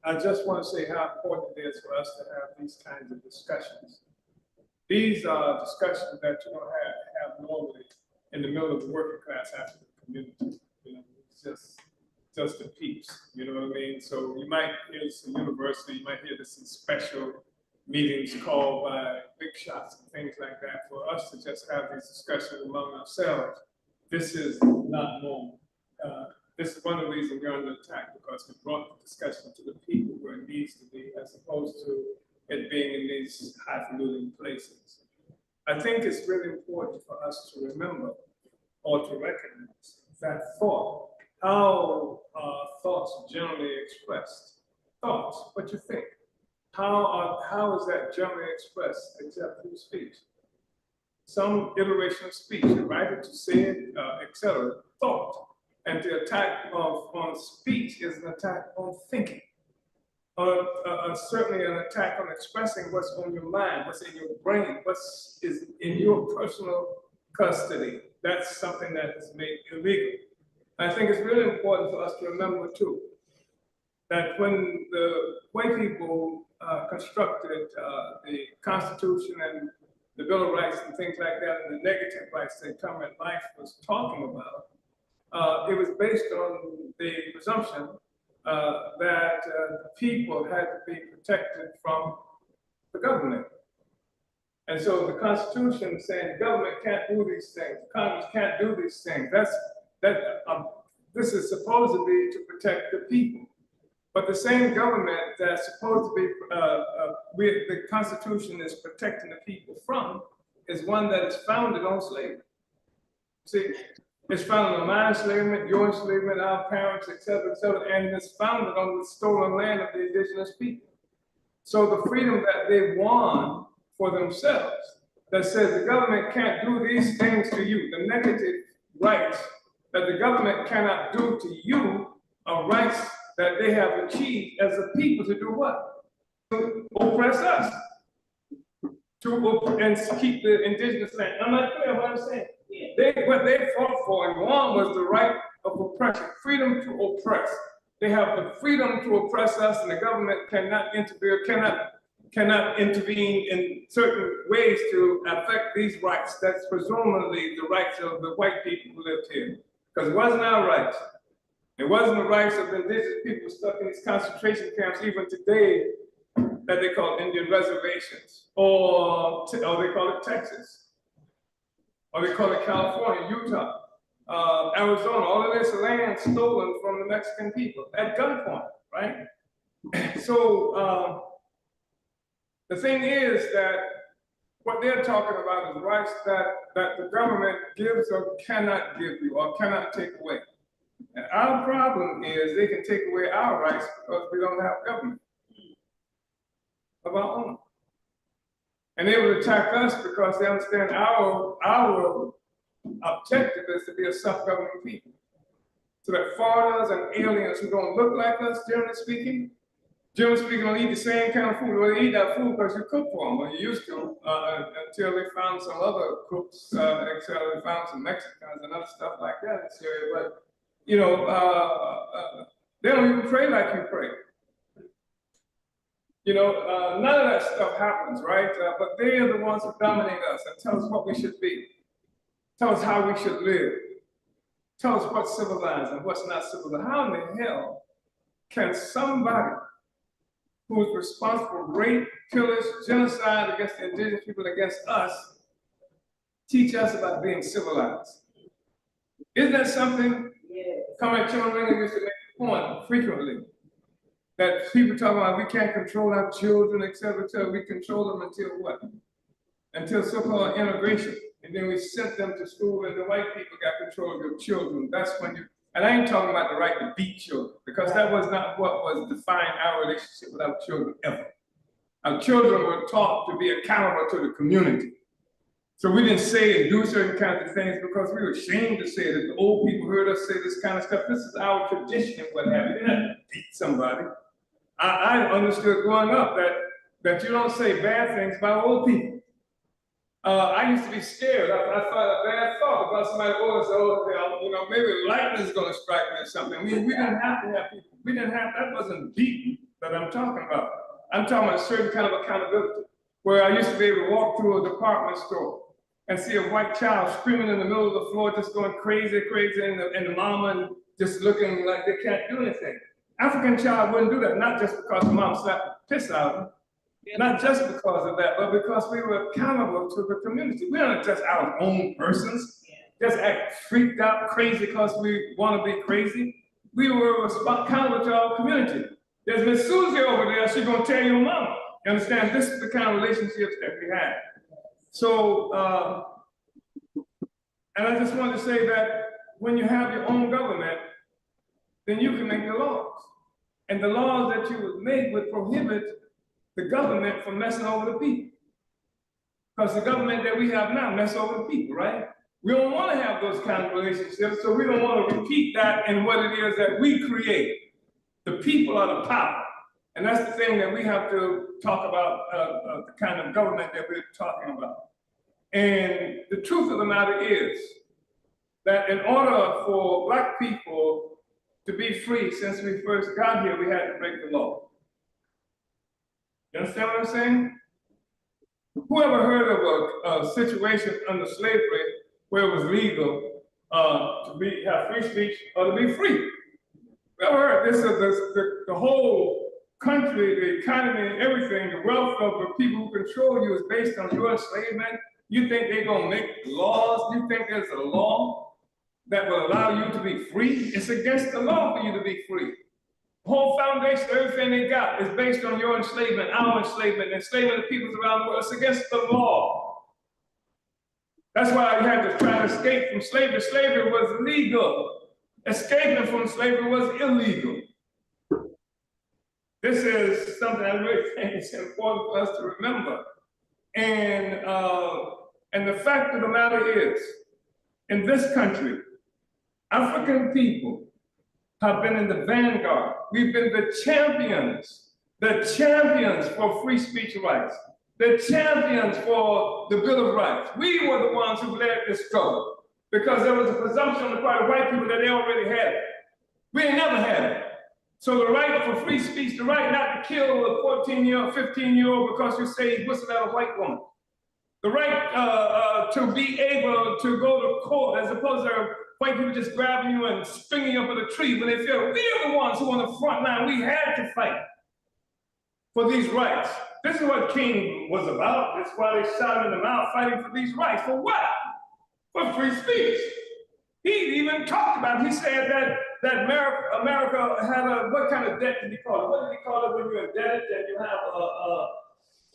I just want to say how important it is for us to have these kinds of discussions. These are discussions that you don't have normally in the middle of the working class African community. It's just the peeps, you know what I mean? So you might hear this in university, you might hear this in special meetings called by big shots and things like that. For us to just have these discussions among ourselves, this is not normal. This is one of the reasons we're under attack, because we brought the discussion to the people where it needs to be, as opposed to it being in these highfalutin places. I think it's really important for us to remember or to recognize that thought, how thoughts generally expressed. Thoughts, what you think. How is that generally expressed except through speech? some iteration of speech, the right to say it, etc., thought. And the attack on speech is an attack on thinking. Certainly an attack on expressing what's on your mind, what's in your brain, what's is in your personal custody. That's something that is made illegal. I think it's really important for us to remember too, that when the white people constructed the Constitution and the Bill of Rights and things like that, and the negative rights that Comrade Life was talking about, it was based on the presumption that people had to be protected from the government. And so the Constitution saying the government can't do these things, Congress can't do these things. This is supposed to be to protect the people. But the same government that's supposed to be, the Constitution is protecting the people from, is one that is founded on slavery. See, it's founded on my enslavement, your enslavement, our parents, et cetera, and it's founded on the stolen land of the indigenous people. So the freedom that they won for themselves, that says the government can't do these things to you, the negative rights that the government cannot do to you are rights that they have achieved as a people to do what? To oppress us, and keep the indigenous land. I'm not clear what I'm saying. What they fought for and won was the right of oppression, freedom to oppress. They have the freedom to oppress us, and the government cannot interfere, cannot intervene in certain ways to affect these rights. That's presumably the rights of the white people who lived here, because it wasn't our rights. It wasn't the rights of the indigenous people stuck in these concentration camps, even today, that they call Indian reservations, or they call it Texas, or they call it California, Utah, Arizona. All of this land stolen from the Mexican people at gunpoint, right? So the thing is that what they're talking about is rights that the government gives or cannot give you or cannot take away. And our problem is they can take away our rights because we don't have government of our own. And they would attack us because they understand our objective is to be a self-governing people. So that foreigners and aliens who don't look like us, generally speaking, don't eat the same kind of food. Well, they eat that food because you cook for them, or you used to, until they found some other cooks, etc. They found some Mexicans and other stuff like that in Syria. But, you know, they don't even pray like you pray. You know, none of that stuff happens, right? But they are the ones who dominate us and tell us what we should be, tell us how we should live, tell us what's civilized and what's not civilized. How in the hell can somebody who is responsible for rape, pillage, genocide against the indigenous people, against us, teach us about being civilized? Isn't that something? Comrade Chilling used to make the point frequently, that people talk about we can't control our children, et cetera, we control them until what? Until so-called integration. And then we sent them to school and the white people got control of your children. That's when you, and I ain't talking about the right to beat children, because that was not what was defining our relationship with our children ever. Our children were taught to be accountable to the community. So we didn't say and do certain kinds of things because we were ashamed to say that the old people heard us say this kind of stuff. This is our tradition and what have you. You didn't have to beat somebody. I understood growing up that you don't say bad things about old people. I used to be scared. I thought a bad thought about somebody older, so you know, maybe lightning is going to strike me or something. We didn't have to have people. We didn't have, that wasn't beating that I'm talking about. I'm talking about a certain kind of accountability, where I used to be able to walk through a department store and see a white child screaming in the middle of the floor, just going crazy, and the mama just looking like they can't do anything. African child wouldn't do that, not just because the mom slapped the piss out of them, not just because of that, but because we were accountable to the community. We aren't just our own persons, just act freaked out, crazy because we want to be crazy. We were accountable to our community. There's Miss Susie over there, she's gonna tell your mama. You understand? This is the kind of relationships that we had. So, and I just wanted to say that when you have your own government, then you can make the laws. And the laws that you would make would prohibit the government from messing over the people. Because the government that we have now mess over the people, right? We don't want to have those kind of relationships, so we don't want to repeat that in what it is that we create. The people are the power. And that's the thing that we have to talk about, the kind of government that we're talking about. And the truth of the matter is that in order for Black people to be free, since we first got here, we had to break the law. You understand what I'm saying? Whoever heard of a situation under slavery where it was legal to have free speech or to be free? Whoever heard this? The whole country, the economy, and everything, the wealth of the people who control you is based on your enslavement. You think they're gonna make laws? You think there's a law that will allow you to be free? It's against the law for you to be free. The whole foundation, everything they got is based on your enslavement, our enslavement, enslavement of peoples around the world. It's against the law. That's why you had to try to escape from slavery. Slavery was legal. Escaping from slavery was illegal. This is something I really think is important for us to remember. And the fact of the matter is, in this country, African people have been in the vanguard. We've been the champions for free speech rights, the champions for the Bill of Rights. We were the ones who led this struggle because there was a presumption on the part of white people that they already had it. We ain't never had it. So the right for free speech, the right not to kill a 14-year-old, 15-year-old because you say he whistled at a white woman. The right to be able to go to court as opposed to white people just grabbing you and stringing you up in a tree when they feel we're the ones who on the front line. We had to fight for these rights. This is what King was about. That's why they shot him in the mouth fighting for these rights. For what? For free speech. He even talked about it. He said that America had a, what kind of debt did he call it? What did he call it when you're indebted that you have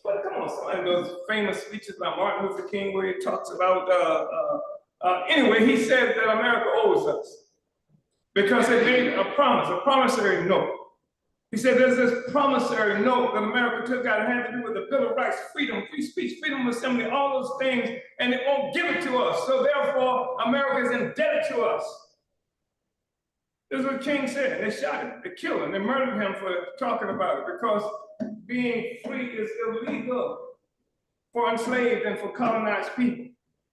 but come on, some of those famous speeches by Martin Luther King where he talks about, anyway, he said that America owes us because they made a promise, a promissory note. He said there's this promissory note that America took out and had to do with the Bill of Rights, freedom, free speech, freedom of assembly, all those things, and it won't give it to us. So therefore, America is indebted to us. This is what King said. They shot him, they killed him, they murdered him for talking about it because being free is illegal for enslaved and for colonized people.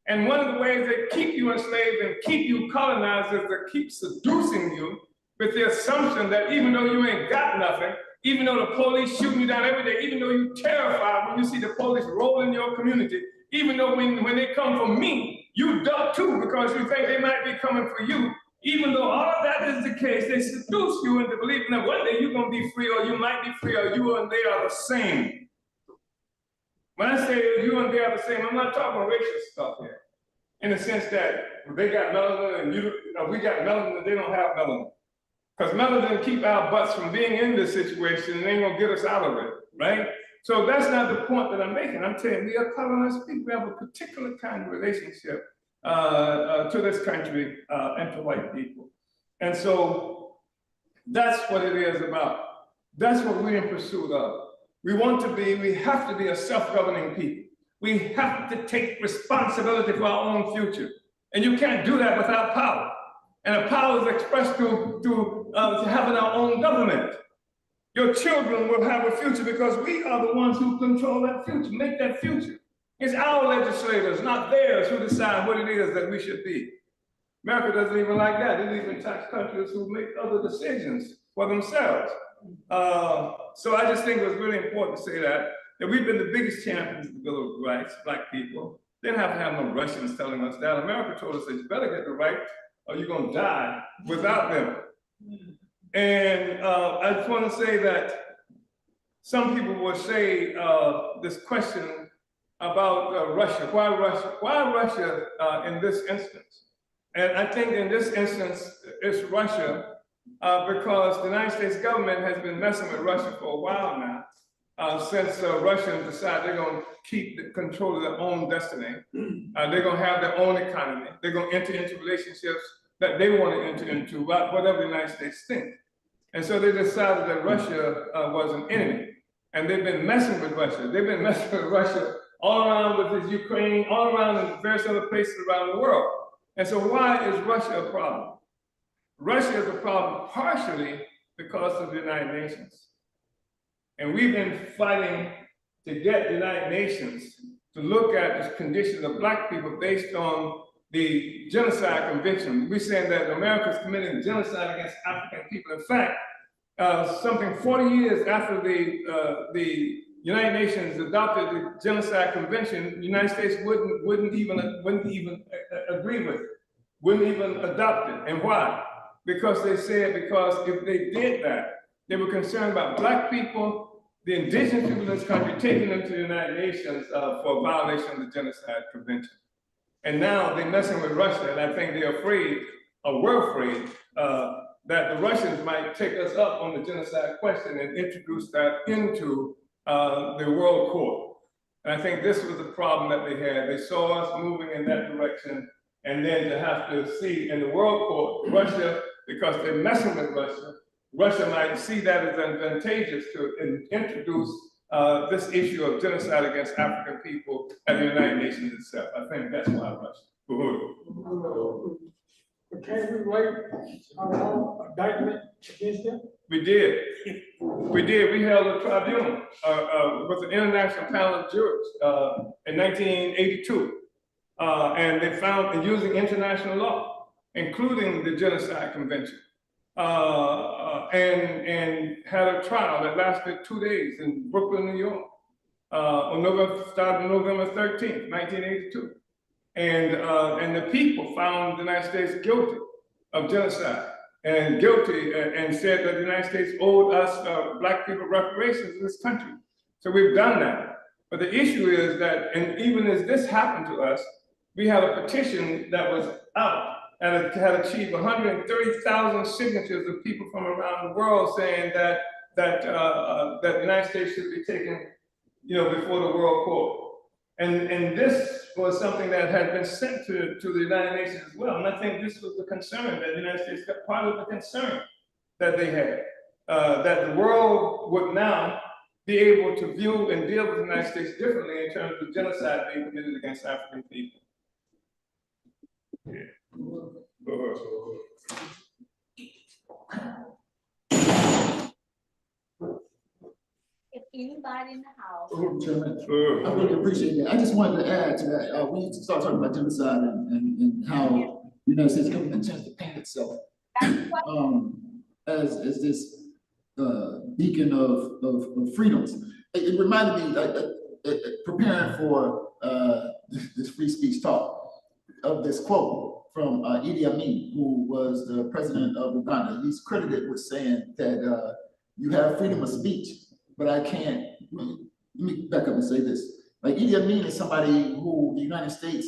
And one of the ways they keep you enslaved and keep you colonized is to keep seducing you with the assumption that even though you ain't got nothing, even though the police shooting you down every day, even though you're terrified when you see the police roll in your community, even though when they come for me, you duck too because you think they might be coming for you. Even though all of that is the case, they seduce you into believing that one day you're going to be free or you might be free or you and they are the same. When I say you and they are the same, I'm not talking racial stuff here. In the sense that they got melanin and we got melanin and they don't have melanin. Because melanin keep our butts from being in this situation and they ain't going to get us out of it, right? So that's not the point that I'm making. I'm saying we are colonized people. We have a particular kind of relationship to this country and to white people. And so that's what it is about. That's what we're in pursuit of. We have to be a self-governing people. We have to take responsibility for our own future. And you can't do that without power. And the power is expressed through having our own government. Your children will have a future because we are the ones who control that future, make that future. It's our legislators, not theirs, who decide what it is that we should be. America doesn't even like that. It even tax countries who make other decisions for themselves. So I just think it was really important to say that we've been the biggest champions of the Bill of Rights, Black people. They didn't have to have no Russians telling us that. America told us that you better get the right or you're going to die without them. And I just want to say that some people will say this question about Russia. Why Russia? Why Russia in this instance? And I think in this instance, it's Russia because the United States government has been messing with Russia for a while now. Since Russians decide they're going to keep the control of their own destiny. They're going to have their own economy. They're going to enter into relationships that they want to enter into, whatever the United States thinks. And so they decided that Russia was an enemy. And they've been messing with Russia. They've been messing with Russia all around with his Ukraine, all around in various other places around the world. And so why is Russia a problem? Russia is a problem partially because of the United Nations. And we've been fighting to get the United Nations to look at the condition of Black people based on the Genocide Convention. We're saying that America is committing genocide against African people. In fact, something 40 years after the United Nations adopted the Genocide Convention, the United States wouldn't even agree with it, wouldn't even adopt it. And why? Because they said, because if they did that, they were concerned about Black people, the indigenous people in this country, taking them to the United Nations for a violation of the Genocide Convention. And now they're messing with Russia, and I think they're afraid, or were afraid, that the Russians might take us up on the genocide question and introduce that into the World Court. And I think this was the problem that they had. They saw us moving in that direction, and then to have to see in the World Court, Russia, because they're messing with Russia, Russia might see that as advantageous to introduce this issue of genocide against African people at the United Nations itself. I think that's why Russia. Uhuru. Can we write a document against them? We did. We did. We held a tribunal with an international panel of jurors in 1982. And they found, using international law, including the Genocide Convention, and had a trial that lasted 2 days in Brooklyn, New York, started November 13th, 1982. And the people found the United States guilty of genocide and and said that the United States owed us Black people reparations in this country. So we've done that. But the issue is that, and even as this happened to us, we had a petition that was out and it had achieved 130,000 signatures of people from around the world saying that the United States should be taken, before the World Court. And this was something that had been sent to the United Nations as well. And I think this was the concern that the United States got, part of the concern that they had, that the world would now be able to view and deal with the United States differently in terms of genocide being committed against African people. Yeah. If anybody in the house. I really appreciate that. I just wanted to add to that. We started talking about genocide and how the United States government tends to paint itself as this beacon of freedoms. It reminded me, preparing for this free speech talk, of this quote from Idi Amin, who was the president of Uganda. He's credited with saying that you have freedom of speech, but I can't. Let me back up and say this. Like, Idi Amin is somebody who the United States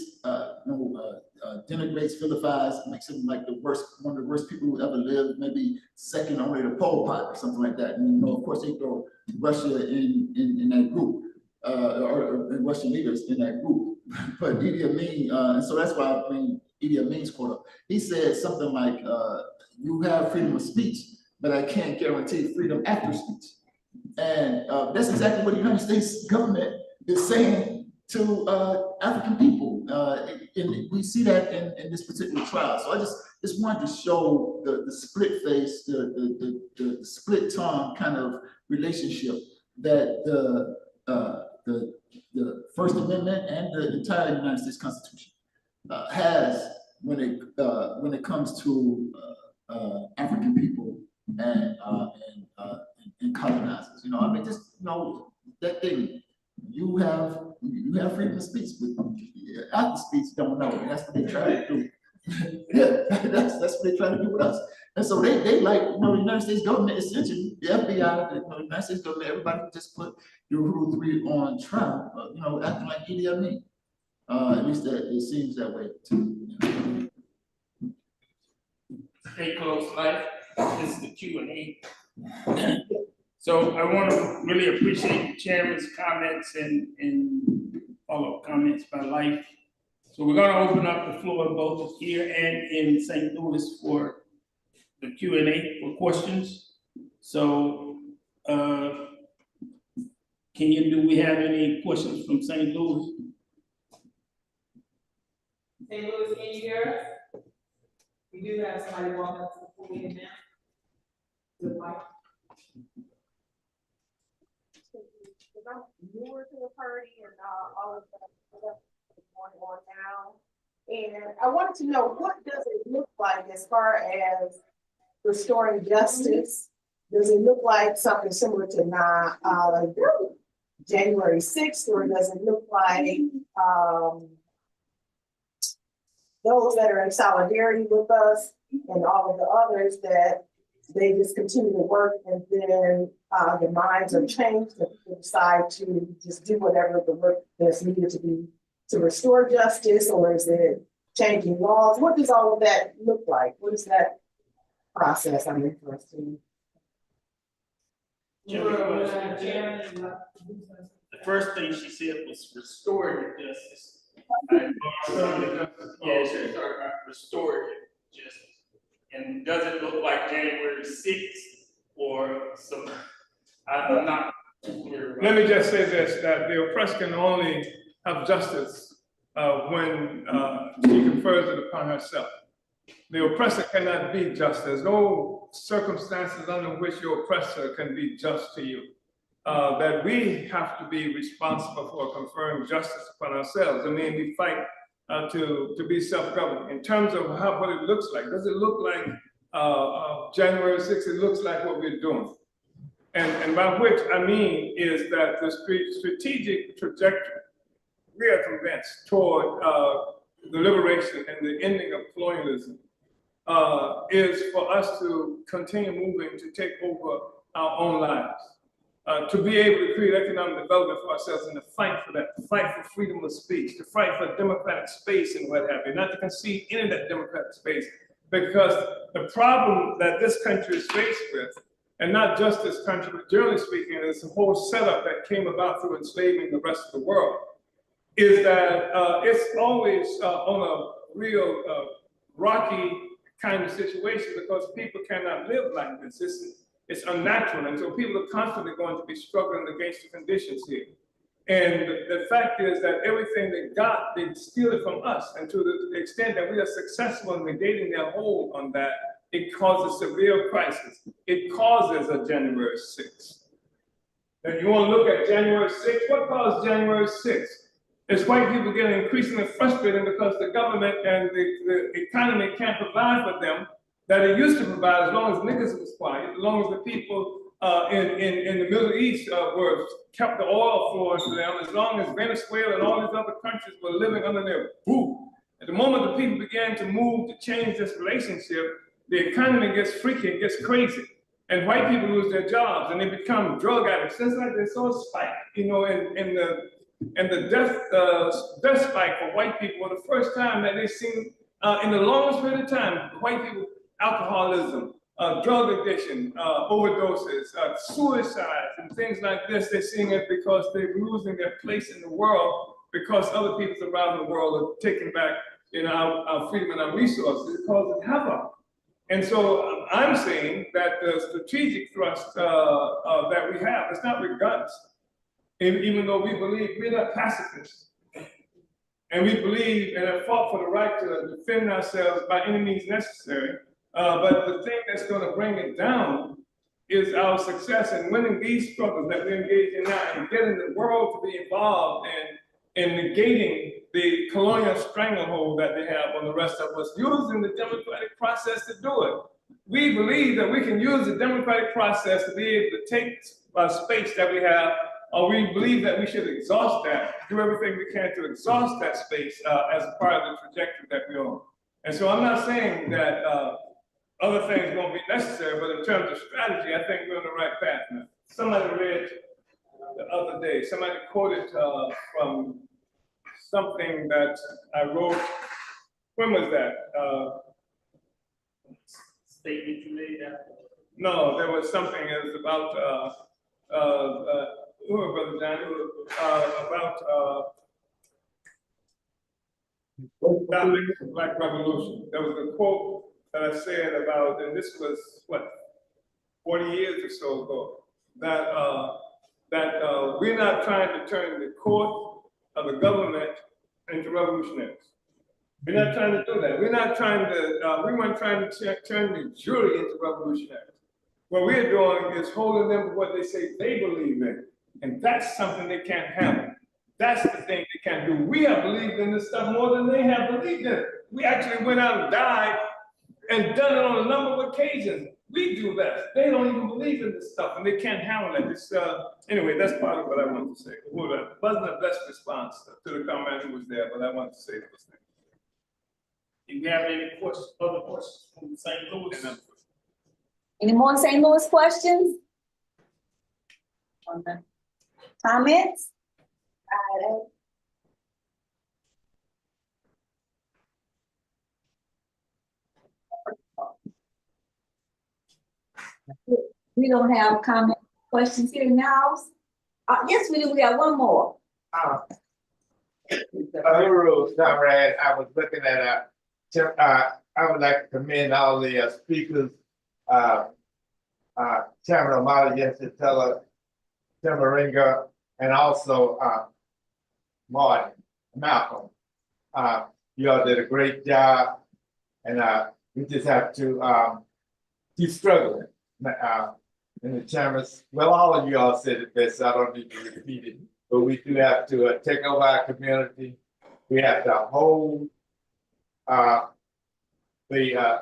denigrates, vilifies, makes him like one of the worst people who ever lived, maybe second only to Pol Pot or something like that. And of course they throw Russia in that group, or Russian leaders in that group. But Idi Amin, and so that's why I bring Idi Amin's quote up. He said something like, you have freedom of speech, but I can't guarantee freedom after speech. And that's exactly what the United States government is saying to African people. And we see that in this particular trial. So I just wanted to show the split face, the split tongue kind of relationship that the First Amendment and the entire United States Constitution has when it comes to African people and colonizers. I mean, just that thing. You have freedom of speech, but after speech, don't know. And that's what they try to do. Yeah, that's what they try to do with us. And so they like, the United States government, essentially, the FBI, the United States government, everybody just put Uhuru 3 on trial, acting like Idi Amin. At least it seems that way to me. Stay close, life. This is the Q&A. So I want to really appreciate the chairman's comments and follow-up comments by Life. So we're going to open up the floor both here and in St. Louis for the Q&A for questions. So do we have any questions from St. Louis? St. Louis, can you hear us? We do have somebody walking up to the podium now. Good mic. I'm newer to the party and all of that stuff going on now. And I wanted to know, what does it look like as far as restoring justice? Does it look like something similar to January 6th, or does it look like those that are in solidarity with us and all of the others that they just continue to work and then the minds are changed and people decide to just do whatever the work that's needed to be to restore justice, or is it changing laws? What does all of that look like? What is that process? I'm interested in. The first thing she said was restorative justice. Restorative justice. And does it look like January 6th or some? I'm not too clear. Let me just say this, that the oppressed can only have justice when she confers it upon herself. The oppressor cannot be just. There's no circumstances under which your oppressor can be just to you. That we have to be responsible for conferring justice upon ourselves. I mean, we fight to be self-governed. In terms of what it looks like, does it look like January 6th? It looks like what we're doing. And by which I mean is that the strategic trajectory, we are convinced, toward the liberation and the ending of colonialism is for us to continue moving to take over our own lives. To be able to create economic development for ourselves and to fight for that, to fight for freedom of speech, to fight for democratic space and what have you, not to concede any of that democratic space, because the problem that this country is faced with, and not just this country, but generally speaking, it's a whole setup that came about through enslaving the rest of the world, is that it's always on a real rocky kind of situation because people cannot live like this. It's unnatural, and so people are constantly going to be struggling against the conditions here. And the fact is that everything they got, they steal it from us, and to the extent that we are successful in negating their hold on that, it causes severe crisis. It causes a January 6th. And you want to look at January 6th? What caused January 6th? It's white people getting increasingly frustrated because the government and the economy can't provide for them that it used to provide as long as niggas was quiet, as long as the people in the Middle East kept the oil flowing to them, as long as Venezuela and all these other countries were living under their roof. At the moment the people began to move to change this relationship, the economy gets freaky, it gets crazy. And white people lose their jobs and they become drug addicts. It's like they saw a spike, you know, and the death spike for white people for the first time that they've seen in the longest period of time. White people, alcoholism, drug addiction, overdoses, suicides, and things like this. They're seeing it because they're losing their place in the world because other people around the world are taking back, you know, our freedom and our resources. It causes havoc. And so I'm saying that the strategic thrust that we have, it's not with guns. Even though we believe we're not pacifists. And we believe and have fought for the right to defend ourselves by any means necessary. But the thing that's going to bring it down is our success in winning these struggles that we're engaged in now and getting the world to be involved in negating the colonial stranglehold that they have on the rest of us, using the democratic process to do it. We believe that we can use the democratic process to be able to take space that we have, or we believe that we should exhaust that, do everything we can to exhaust that space as a part of the trajectory that we're on. And so I'm not saying that other things won't be necessary, but in terms of strategy, I think we're on the right path now. Somebody read the other day, somebody quoted from something that I wrote. When was that? Statement you made that? No, there was something. It was about Brother Johnny, about the Black Revolution. There was a quote that I said about, and this was what, 40 years or so ago, that that we're not trying to turn the court of the government into revolutionaries. We're not trying to do that. We're not trying to, we weren't trying to turn the jury into revolutionaries. What we're doing is holding them to what they say they believe in. And that's something they can't handle. That's the thing they can't do. We have believed in this stuff more than they have believed in it. We actually went out and died and done it on a number of occasions. We do that. They don't even believe in this stuff and they can't handle it. It's, anyway, that's part of what I wanted to say. It wasn't the best response to the comment who was there, but I wanted to say those things. Do you have any questions, other questions from St. Louis? Any more St. Louis questions? Comments? We don't have comment questions here in the house. Yes, we do. We got one more. Uhuru, comrade, I was looking at I would like to commend all the speakers, Chairman O'Malley, Jensen Teller, Tim Moringa, and also Malcolm. You all did a great job, and we just have to keep struggling. And the chairman's, well, all of you all said it best, so I don't need to repeat it, but we do have to take over our community. We have to hold the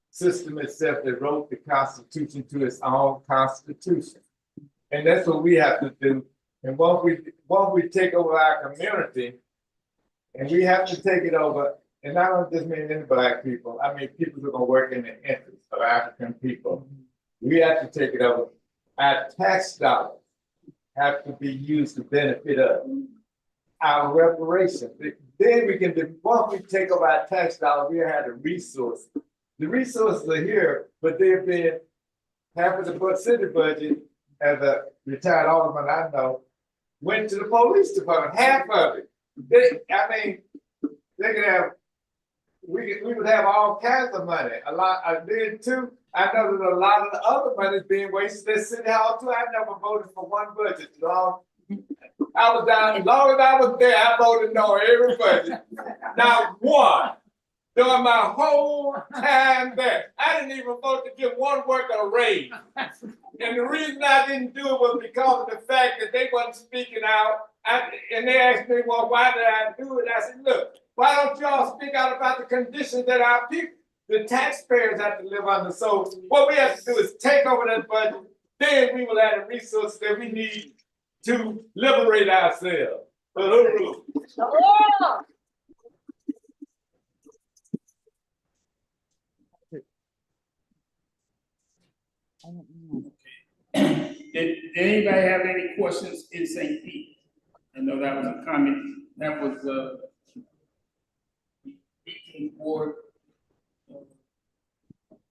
system itself that wrote the Constitution to its own Constitution. And that's what we have to do. And once we take over our community, and we have to take it over, and I don't just mean in Black people, I mean people who are going to work in the interests of African people. We have to take it over. Our tax dollars have to be used to benefit us. Our reparations. Then we can, once we take over our tax dollars, we have the resources. The resources are here, but they've been half of the city budget, as a retired alderman I know, went to the police department, half of it. They could have, we would have all kinds of money. A lot, I did too. I know that a lot of the other money is being wasted at City Hall too. I never voted for one budget. I was down, as long as I was there, I voted no every budget. Not one. During my whole time there, I didn't even vote to give one worker a raise. And the reason I didn't do it was because of the fact that they wasn't speaking out. And they asked me, well, why did I do it? I said, look, why don't y'all speak out about the conditions that our people, the taxpayers, have to live under? So what we have to do is take over that budget, then we will have the resources that we need to liberate ourselves. Uhuru. Did anybody have any questions in St. Pete? I know that was a comment. That was the 18th Ward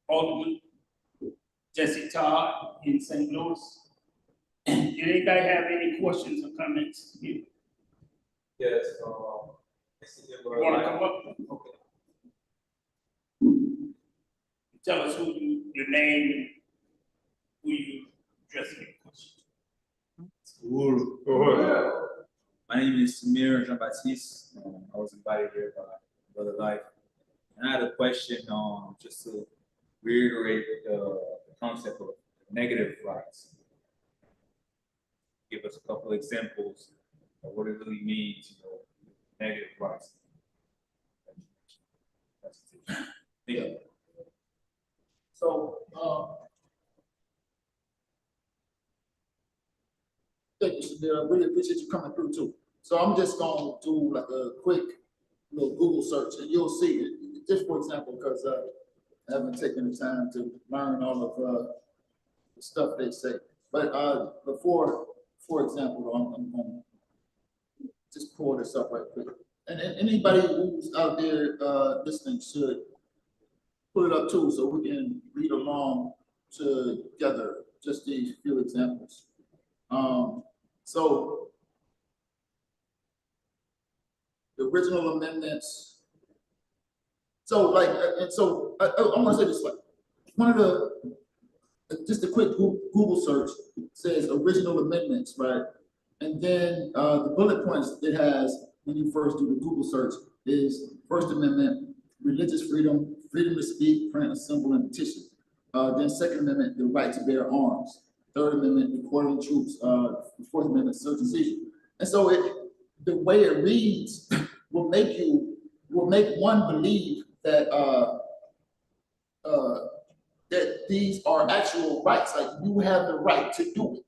Alderman Jesse Todd in St. Louis. Did anybody have any questions or comments? Yes. You want to come up? Okay. Tell us your name and who you addressing your question. Uhuru. My name is Samir Jean-Baptiste. I was invited here by Brother Life. And I had a question just to reiterate the concept of negative rights. Give us a couple examples of what it really means, negative rights. Yeah. So, thank you, Samir. I really appreciate you coming through too. So I'm just gonna do like a quick little Google search and you'll see it. Just for example, because I haven't taken the time to learn all of the stuff they say. But before, for example, I'm gonna just pull this up right quick. And anybody who's out there listening should put it up too, so we can read along together. Just these few examples. So the original amendments. So like, and so I'm gonna say this, like one of the just a quick Google search says original amendments, right? And then the bullet points it has when you first do the Google search is First Amendment, religious freedom, freedom to speak, print, assemble, and petition. Then Second Amendment, the right to bear arms. Third Amendment, recording troops. The Fourth Amendment, search and seizure. And so the way it reads will make one believe that that these are actual rights, like you have the right to do it,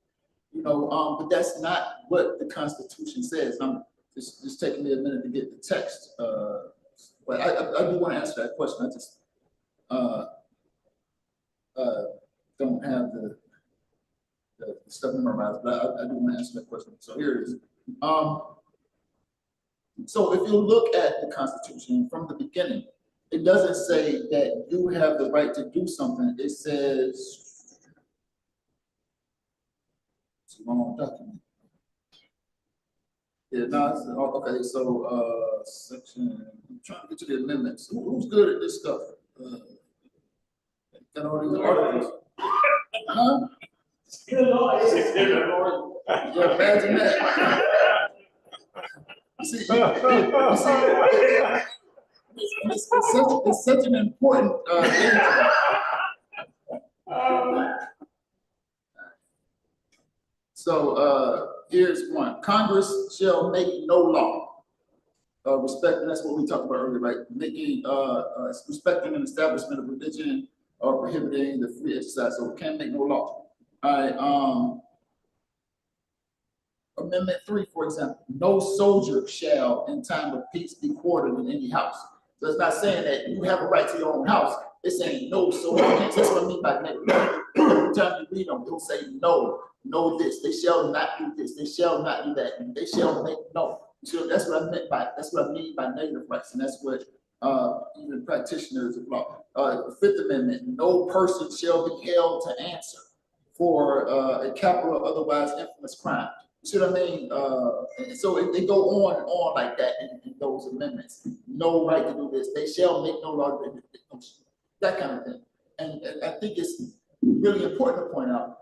but that's not what the Constitution says. I'm just taking me a minute to get the text, but I do want to answer that question. I just don't have the stuff memorized, but I do want to answer that question. So here it is. So if you look at the Constitution from the beginning, it doesn't say that you have the right to do something. It says, it's a wrong document. Yeah, no, okay, so section, I'm trying to get to the amendments. Who's good at this stuff? Got all these articles. Huh? Yeah, imagine that. It's such an important So here's one. Congress shall make no law respecting, that's what we talked about earlier, right? Making respecting an establishment of religion or prohibiting the free exercise. So we can't make no law. All right. Amendment 3, for example, no soldier shall in time of peace be quartered in any house. So it's not saying that you have a right to your own house. It's saying no soldier. That's what I mean by that. Every time you read them, they'll say no this. They shall not do this. They shall not do that. And they shall make no. So that's what I meant by, that's what I mean by negative rights. And that's what even practitioners of law. The Fifth Amendment, no person shall be held to answer for a capital or otherwise infamous crime. You see what I mean? So they go on like that in those amendments. No right to do this. They shall make no law, that kind of thing. And I think it's really important to point out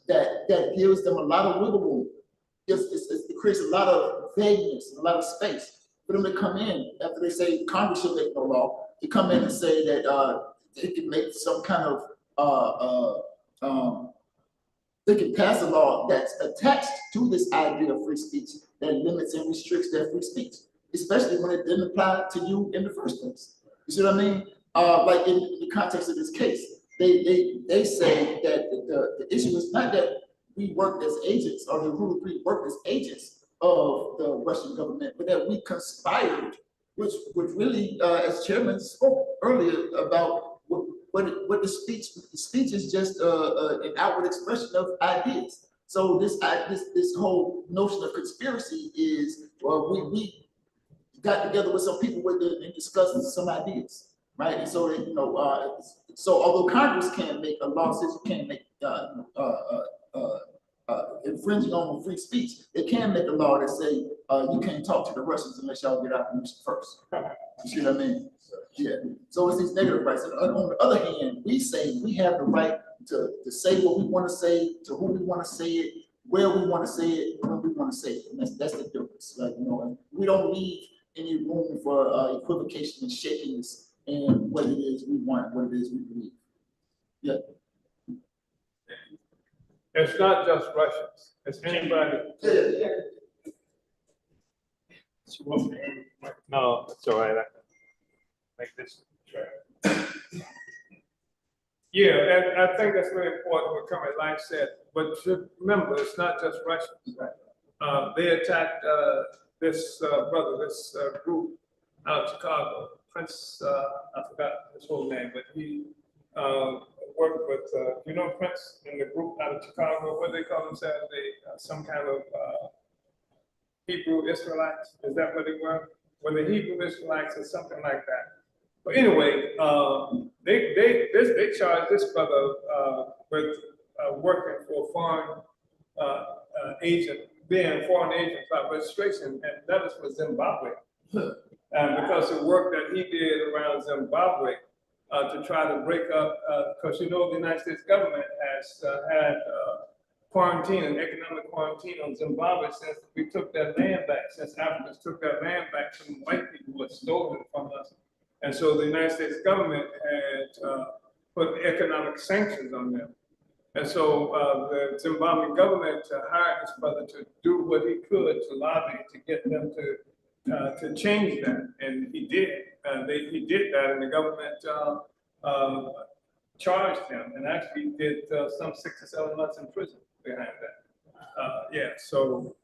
that gives them a lot of wiggle room. It creates a lot of vagueness, a lot of space for them to come in after they say Congress should make no law, to come in and say that they can make some kind of they can pass a law that's attached to this idea of free speech that limits and restricts their free speech, especially when it didn't apply to you in the first place. You see what I mean? Like in the context of this case, they say that the issue is not that we worked as agents or the Uhuru worked as agents of the Russian government, but that we conspired, which really, as chairman spoke earlier about what the speech is just an outward expression of ideas. So this whole notion of conspiracy is, we got together with some people and discussed some ideas, right? And so so although Congress can't make a law says you can't make infringing on free speech, they can make a law that say you can't talk to the Russians unless y'all get our permission first. You see what I mean? Yeah. So it's these negative rights. And on the other hand, we say we have the right to say what we want to say, to who we want to say it, where we want to say it, when we want to say it. And that's the difference. Like, we don't leave any room for equivocation and shakiness in what it is we want, what it is we believe. Yeah. It's not just Russians. It's anybody. No, it's all right. I can make this. Yeah, and I think that's really important what Kermit Lang said. But remember, it's not just Russians. They attacked this group out of Chicago. Prince, I forgot his whole name, but he worked with, Prince in the group out of Chicago. What do they call themselves? Some kind of Hebrew Israelites. Is that what they were? Were the Hebrew Israelites or something like that? But anyway, they charged this brother with working for a foreign agent, being a foreign agent by registration, and that was for Zimbabwe. Because of the work that he did around Zimbabwe to try to break up, because the United States government has had quarantine and economic quarantine on Zimbabwe since we took that land back, since Africans took that land back from white people who had stolen it from us. And so the United States government had put economic sanctions on them. And so the Zimbabwean government hired this brother to do what he could to lobby to get them to change that. And he did. He did that, and the government charged him and actually did some 6 or 7 months in prison behind that. Yeah, so,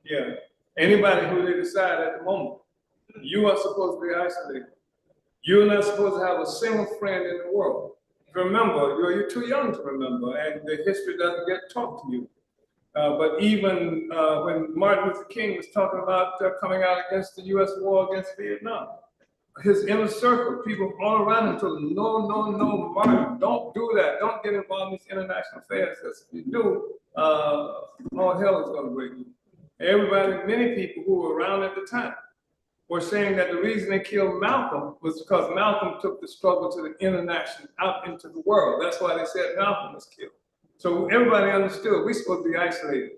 yeah. Anybody who they decide at the moment, you are supposed to be isolated. You're not supposed to have a single friend in the world. Remember, you're too young to remember, and the history doesn't get taught to you. But even when Martin Luther King was talking about coming out against the U.S. war against Vietnam, his inner circle, people all around him told him, no, no, no, Martin, don't do that. Don't get involved in these international affairs. Because if you do, all hell is going to break loose. Everybody, many people who were around at the time were saying that the reason they killed Malcolm was because Malcolm took the struggle to the international, out into the world. That's why they said Malcolm was killed. So everybody understood we're supposed to be isolated.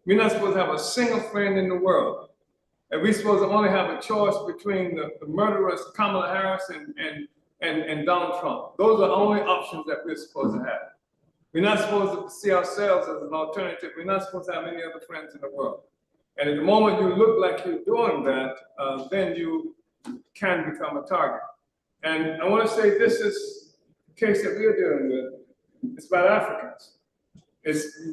We're not supposed to have a single friend in the world. And we're supposed to only have a choice between the murderous Kamala Harris and Donald Trump. Those are the only options that we're supposed to have. We're not supposed to see ourselves as an alternative. We're not supposed to have any other friends in the world. And at the moment you look like you're doing that, then you can become a target. And I want to say this is the case that we're dealing with. It's about Africans.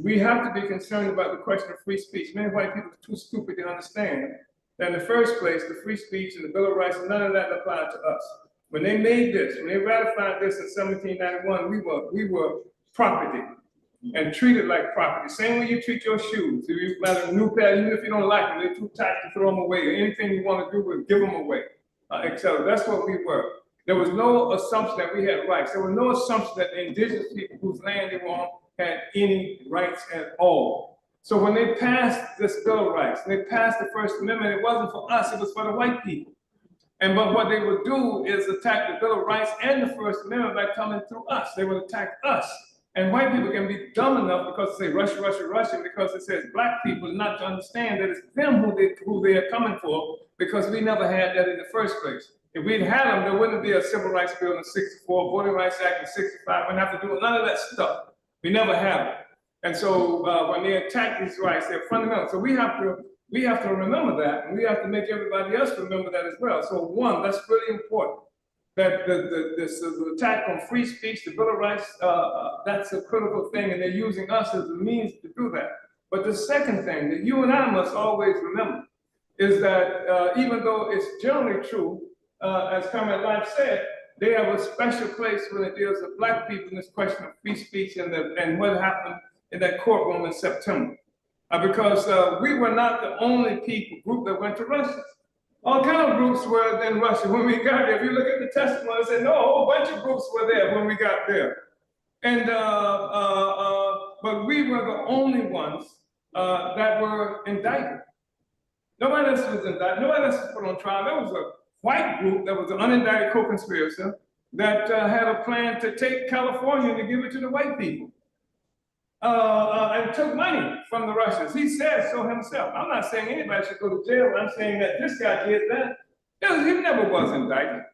We have to be concerned about the question of free speech. Many white people are too stupid to understand that in the first place, the free speech and the Bill of Rights, none of that applied to us. When they made this, when they ratified this in 1791, we were property and treated like property. Same way you treat your shoes. If you buy a new pair, even if you don't like them, they're too tight to throw them away. Or anything you want to do, we'll give them away, etc. That's what we were. There was no assumption that we had rights. There was no assumption that the indigenous people whose land they were on had any rights at all. So when they passed this Bill of Rights, and they passed the First Amendment, it wasn't for us, it was for the white people. But what they would do is attack the Bill of Rights and the First Amendment by coming through us. They would attack us. And white people can be dumb enough because they say Russia, Russia, Russia, because it says black people not to understand that it's them who they are coming for, because we never had that in the first place. If we'd had them, there wouldn't be a Civil Rights Bill in 64, Voting Rights Act in 65. We wouldn't have to do none of that stuff. We never have it. And so when they attack these rights, they're fundamental. So we have to remember that, and we have to make everybody else remember that as well. So one, that's really important. That the attack on free speech, the Bill of Rights, that's a critical thing, and they're using us as a means to do that. But the second thing that you and I must always remember is that even though it's generally true, as Comrade Life said, they have a special place when it deals with black people in this question of free speech and what happened in that courtroom in September. Because we were not the only group that went to Russia. All kind of groups were in Russia when we got there. If you look at the testimony, it said, no, a whole bunch of groups were there when we got there. And, but we were the only ones that were indicted. Nobody else was indicted. Nobody else was put on trial. There was a white group that was an unindicted co-conspirator that had a plan to take California and to give it to the white people. And took money from the Russians. He said so himself. I'm not saying anybody should go to jail. I'm saying that this guy did that. He never was indicted.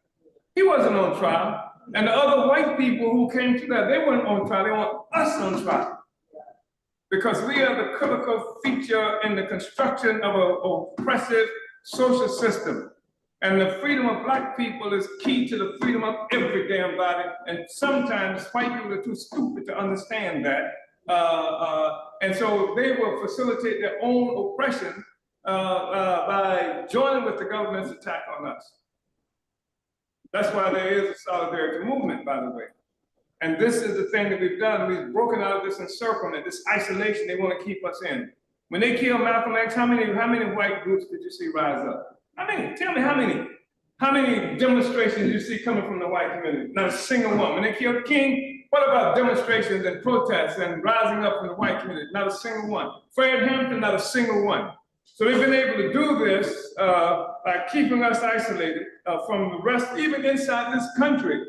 He wasn't on trial. And the other white people who came to that, they weren't on trial. They want us on trial. Because we are the critical feature in the construction of an oppressive social system. And the freedom of black people is key to the freedom of every damn body. And sometimes white people are too stupid to understand that. And so they will facilitate their own oppression by joining with the government's attack on us. That's why there is a solidarity movement, by the way. And this is the thing that we've done. We've broken out of this encirclement, this isolation they want to keep us in. When they killed Malcolm X, how many white groups did you see rise up? How many? Tell me how many? How many demonstrations did you see coming from the white community? Not a single one. When they killed King, what about demonstrations and protests and rising up from the white community? Not a single one. Fred Hampton, not a single one. So they've been able to do this by keeping us isolated from the rest, even inside this country.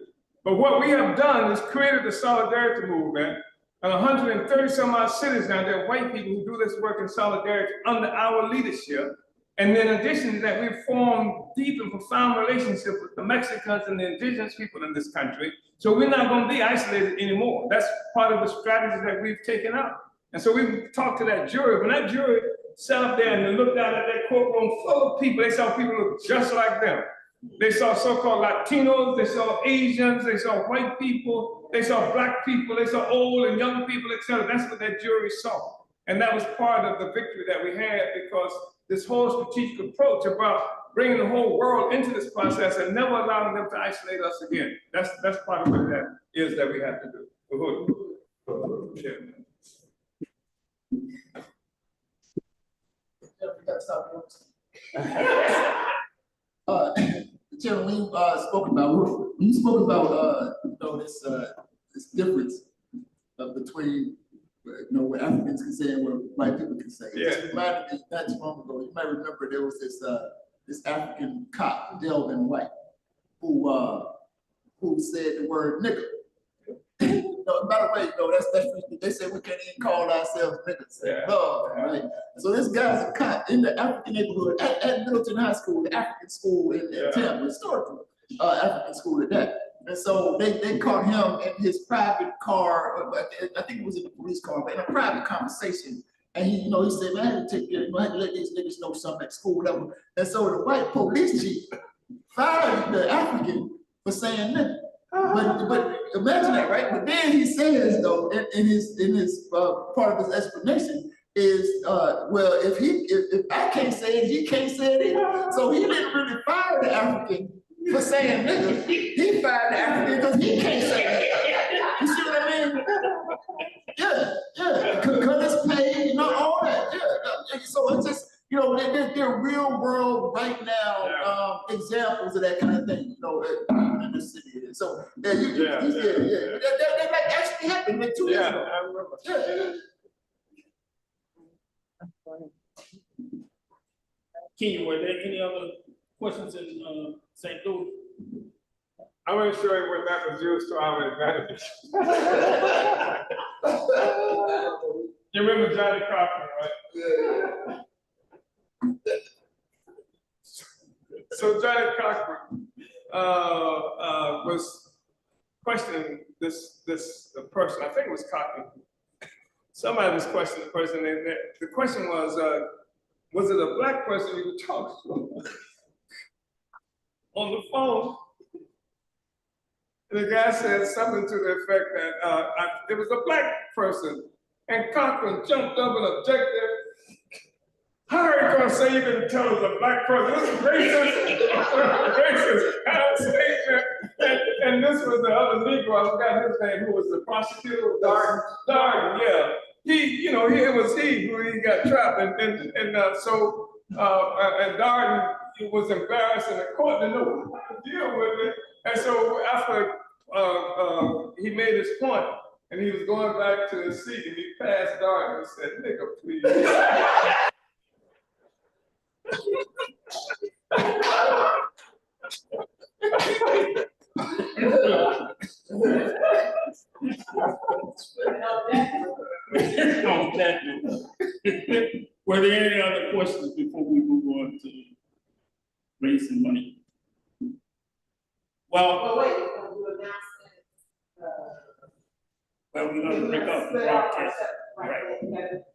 But what we have done is created a solidarity movement And 130 some odd cities now, there are white people who do this work in solidarity under our leadership. And then in addition to that, we've formed deep and profound relationships with the Mexicans and the indigenous people in this country. So we're not going to be isolated anymore. That's part of the strategy that we've taken out. And so we talked to that jury. When that jury sat up there and they looked out at that courtroom full of people, they saw people look just like them. They saw so-called Latinos, they saw Asians, they saw white people, they saw black people, they saw old and young people, etc. That's what that jury saw. And that was part of the victory that we had, because this whole strategic approach about bringing the whole world into this process and never allowing them to isolate us again. That's part of what that is that we have to do. Uhuru. Chairman, when you spoke about this difference between what Africans can say and what white people can say. Yeah. It just reminded me not too long ago. You might remember there was this African cop, Delvin White, who said the word nigger. By the way, they said we can't even call ourselves niggas. Yeah. Right? So this guy's a cop in the African neighborhood at Middleton High School, the African school in Tampa, historical African school at that. And so they caught him in his private car. I think it was in the police car, but in a private conversation. And he said, man, I had to take care, I had to let these niggas know something at school, whatever. And so the white police chief fired the African for saying nigga. But imagine that, right? But then he says, though, in his part of his explanation is, well, if I can't say it, he can't say it either. So he didn't really fire the African for saying nigga. He fired the African because he can't say it. You see what I mean? Yeah, cut his pay, all that. Yeah. So it's just, they're real world right now examples of that kind of thing, in the city. So that like actually happened like 2 years ago. I remember. Key, were there any other questions in St. Louis? I want to show you what that was used to our advantage. You remember Johnny Cochran, right? So Johnny Cochran was questioning this person. I think it was Cochran. Somebody was questioning the person, and the question was it a black person you were talking to on the phone? And the guy said something to the effect that it was a black person, and Cochran jumped up and objected. How are you going to say you didn't tell us a black person? This is racist conversation. And this was the other Negro, I forgot his name, who was the prosecutor. Darden, yeah. It was he who got trapped. And Darden was embarrassed in the court to know how to deal with it. And so after he made his point, and he was going back to his seat, and he passed Darden and said, nigga, please. Were there any other questions before we move on to raising money? Well, wait, we're going to break up the broadcast. Right.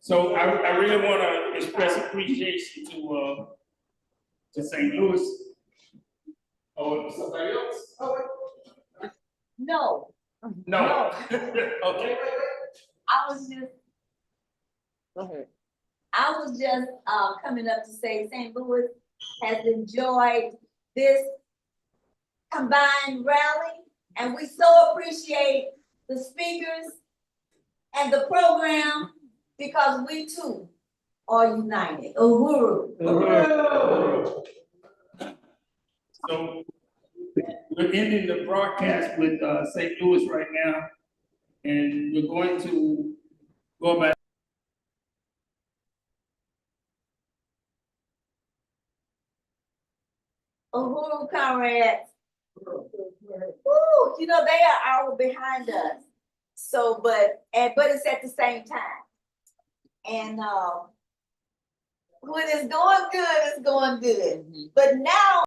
So I really want to express appreciation to St. Louis. Oh, somebody else? No. No. Okay. I was just. Go ahead. I was just coming up to say St. Louis has enjoyed this combined rally, and we so appreciate the speakers and the program because we too are united. Uhuru. Uhuru. So we're ending the broadcast with St. Louis right now, and we're going to go back. Uhuru comrades. Woo, they are behind us. So, but it's at the same time. And, when it's going good, it's going good. But now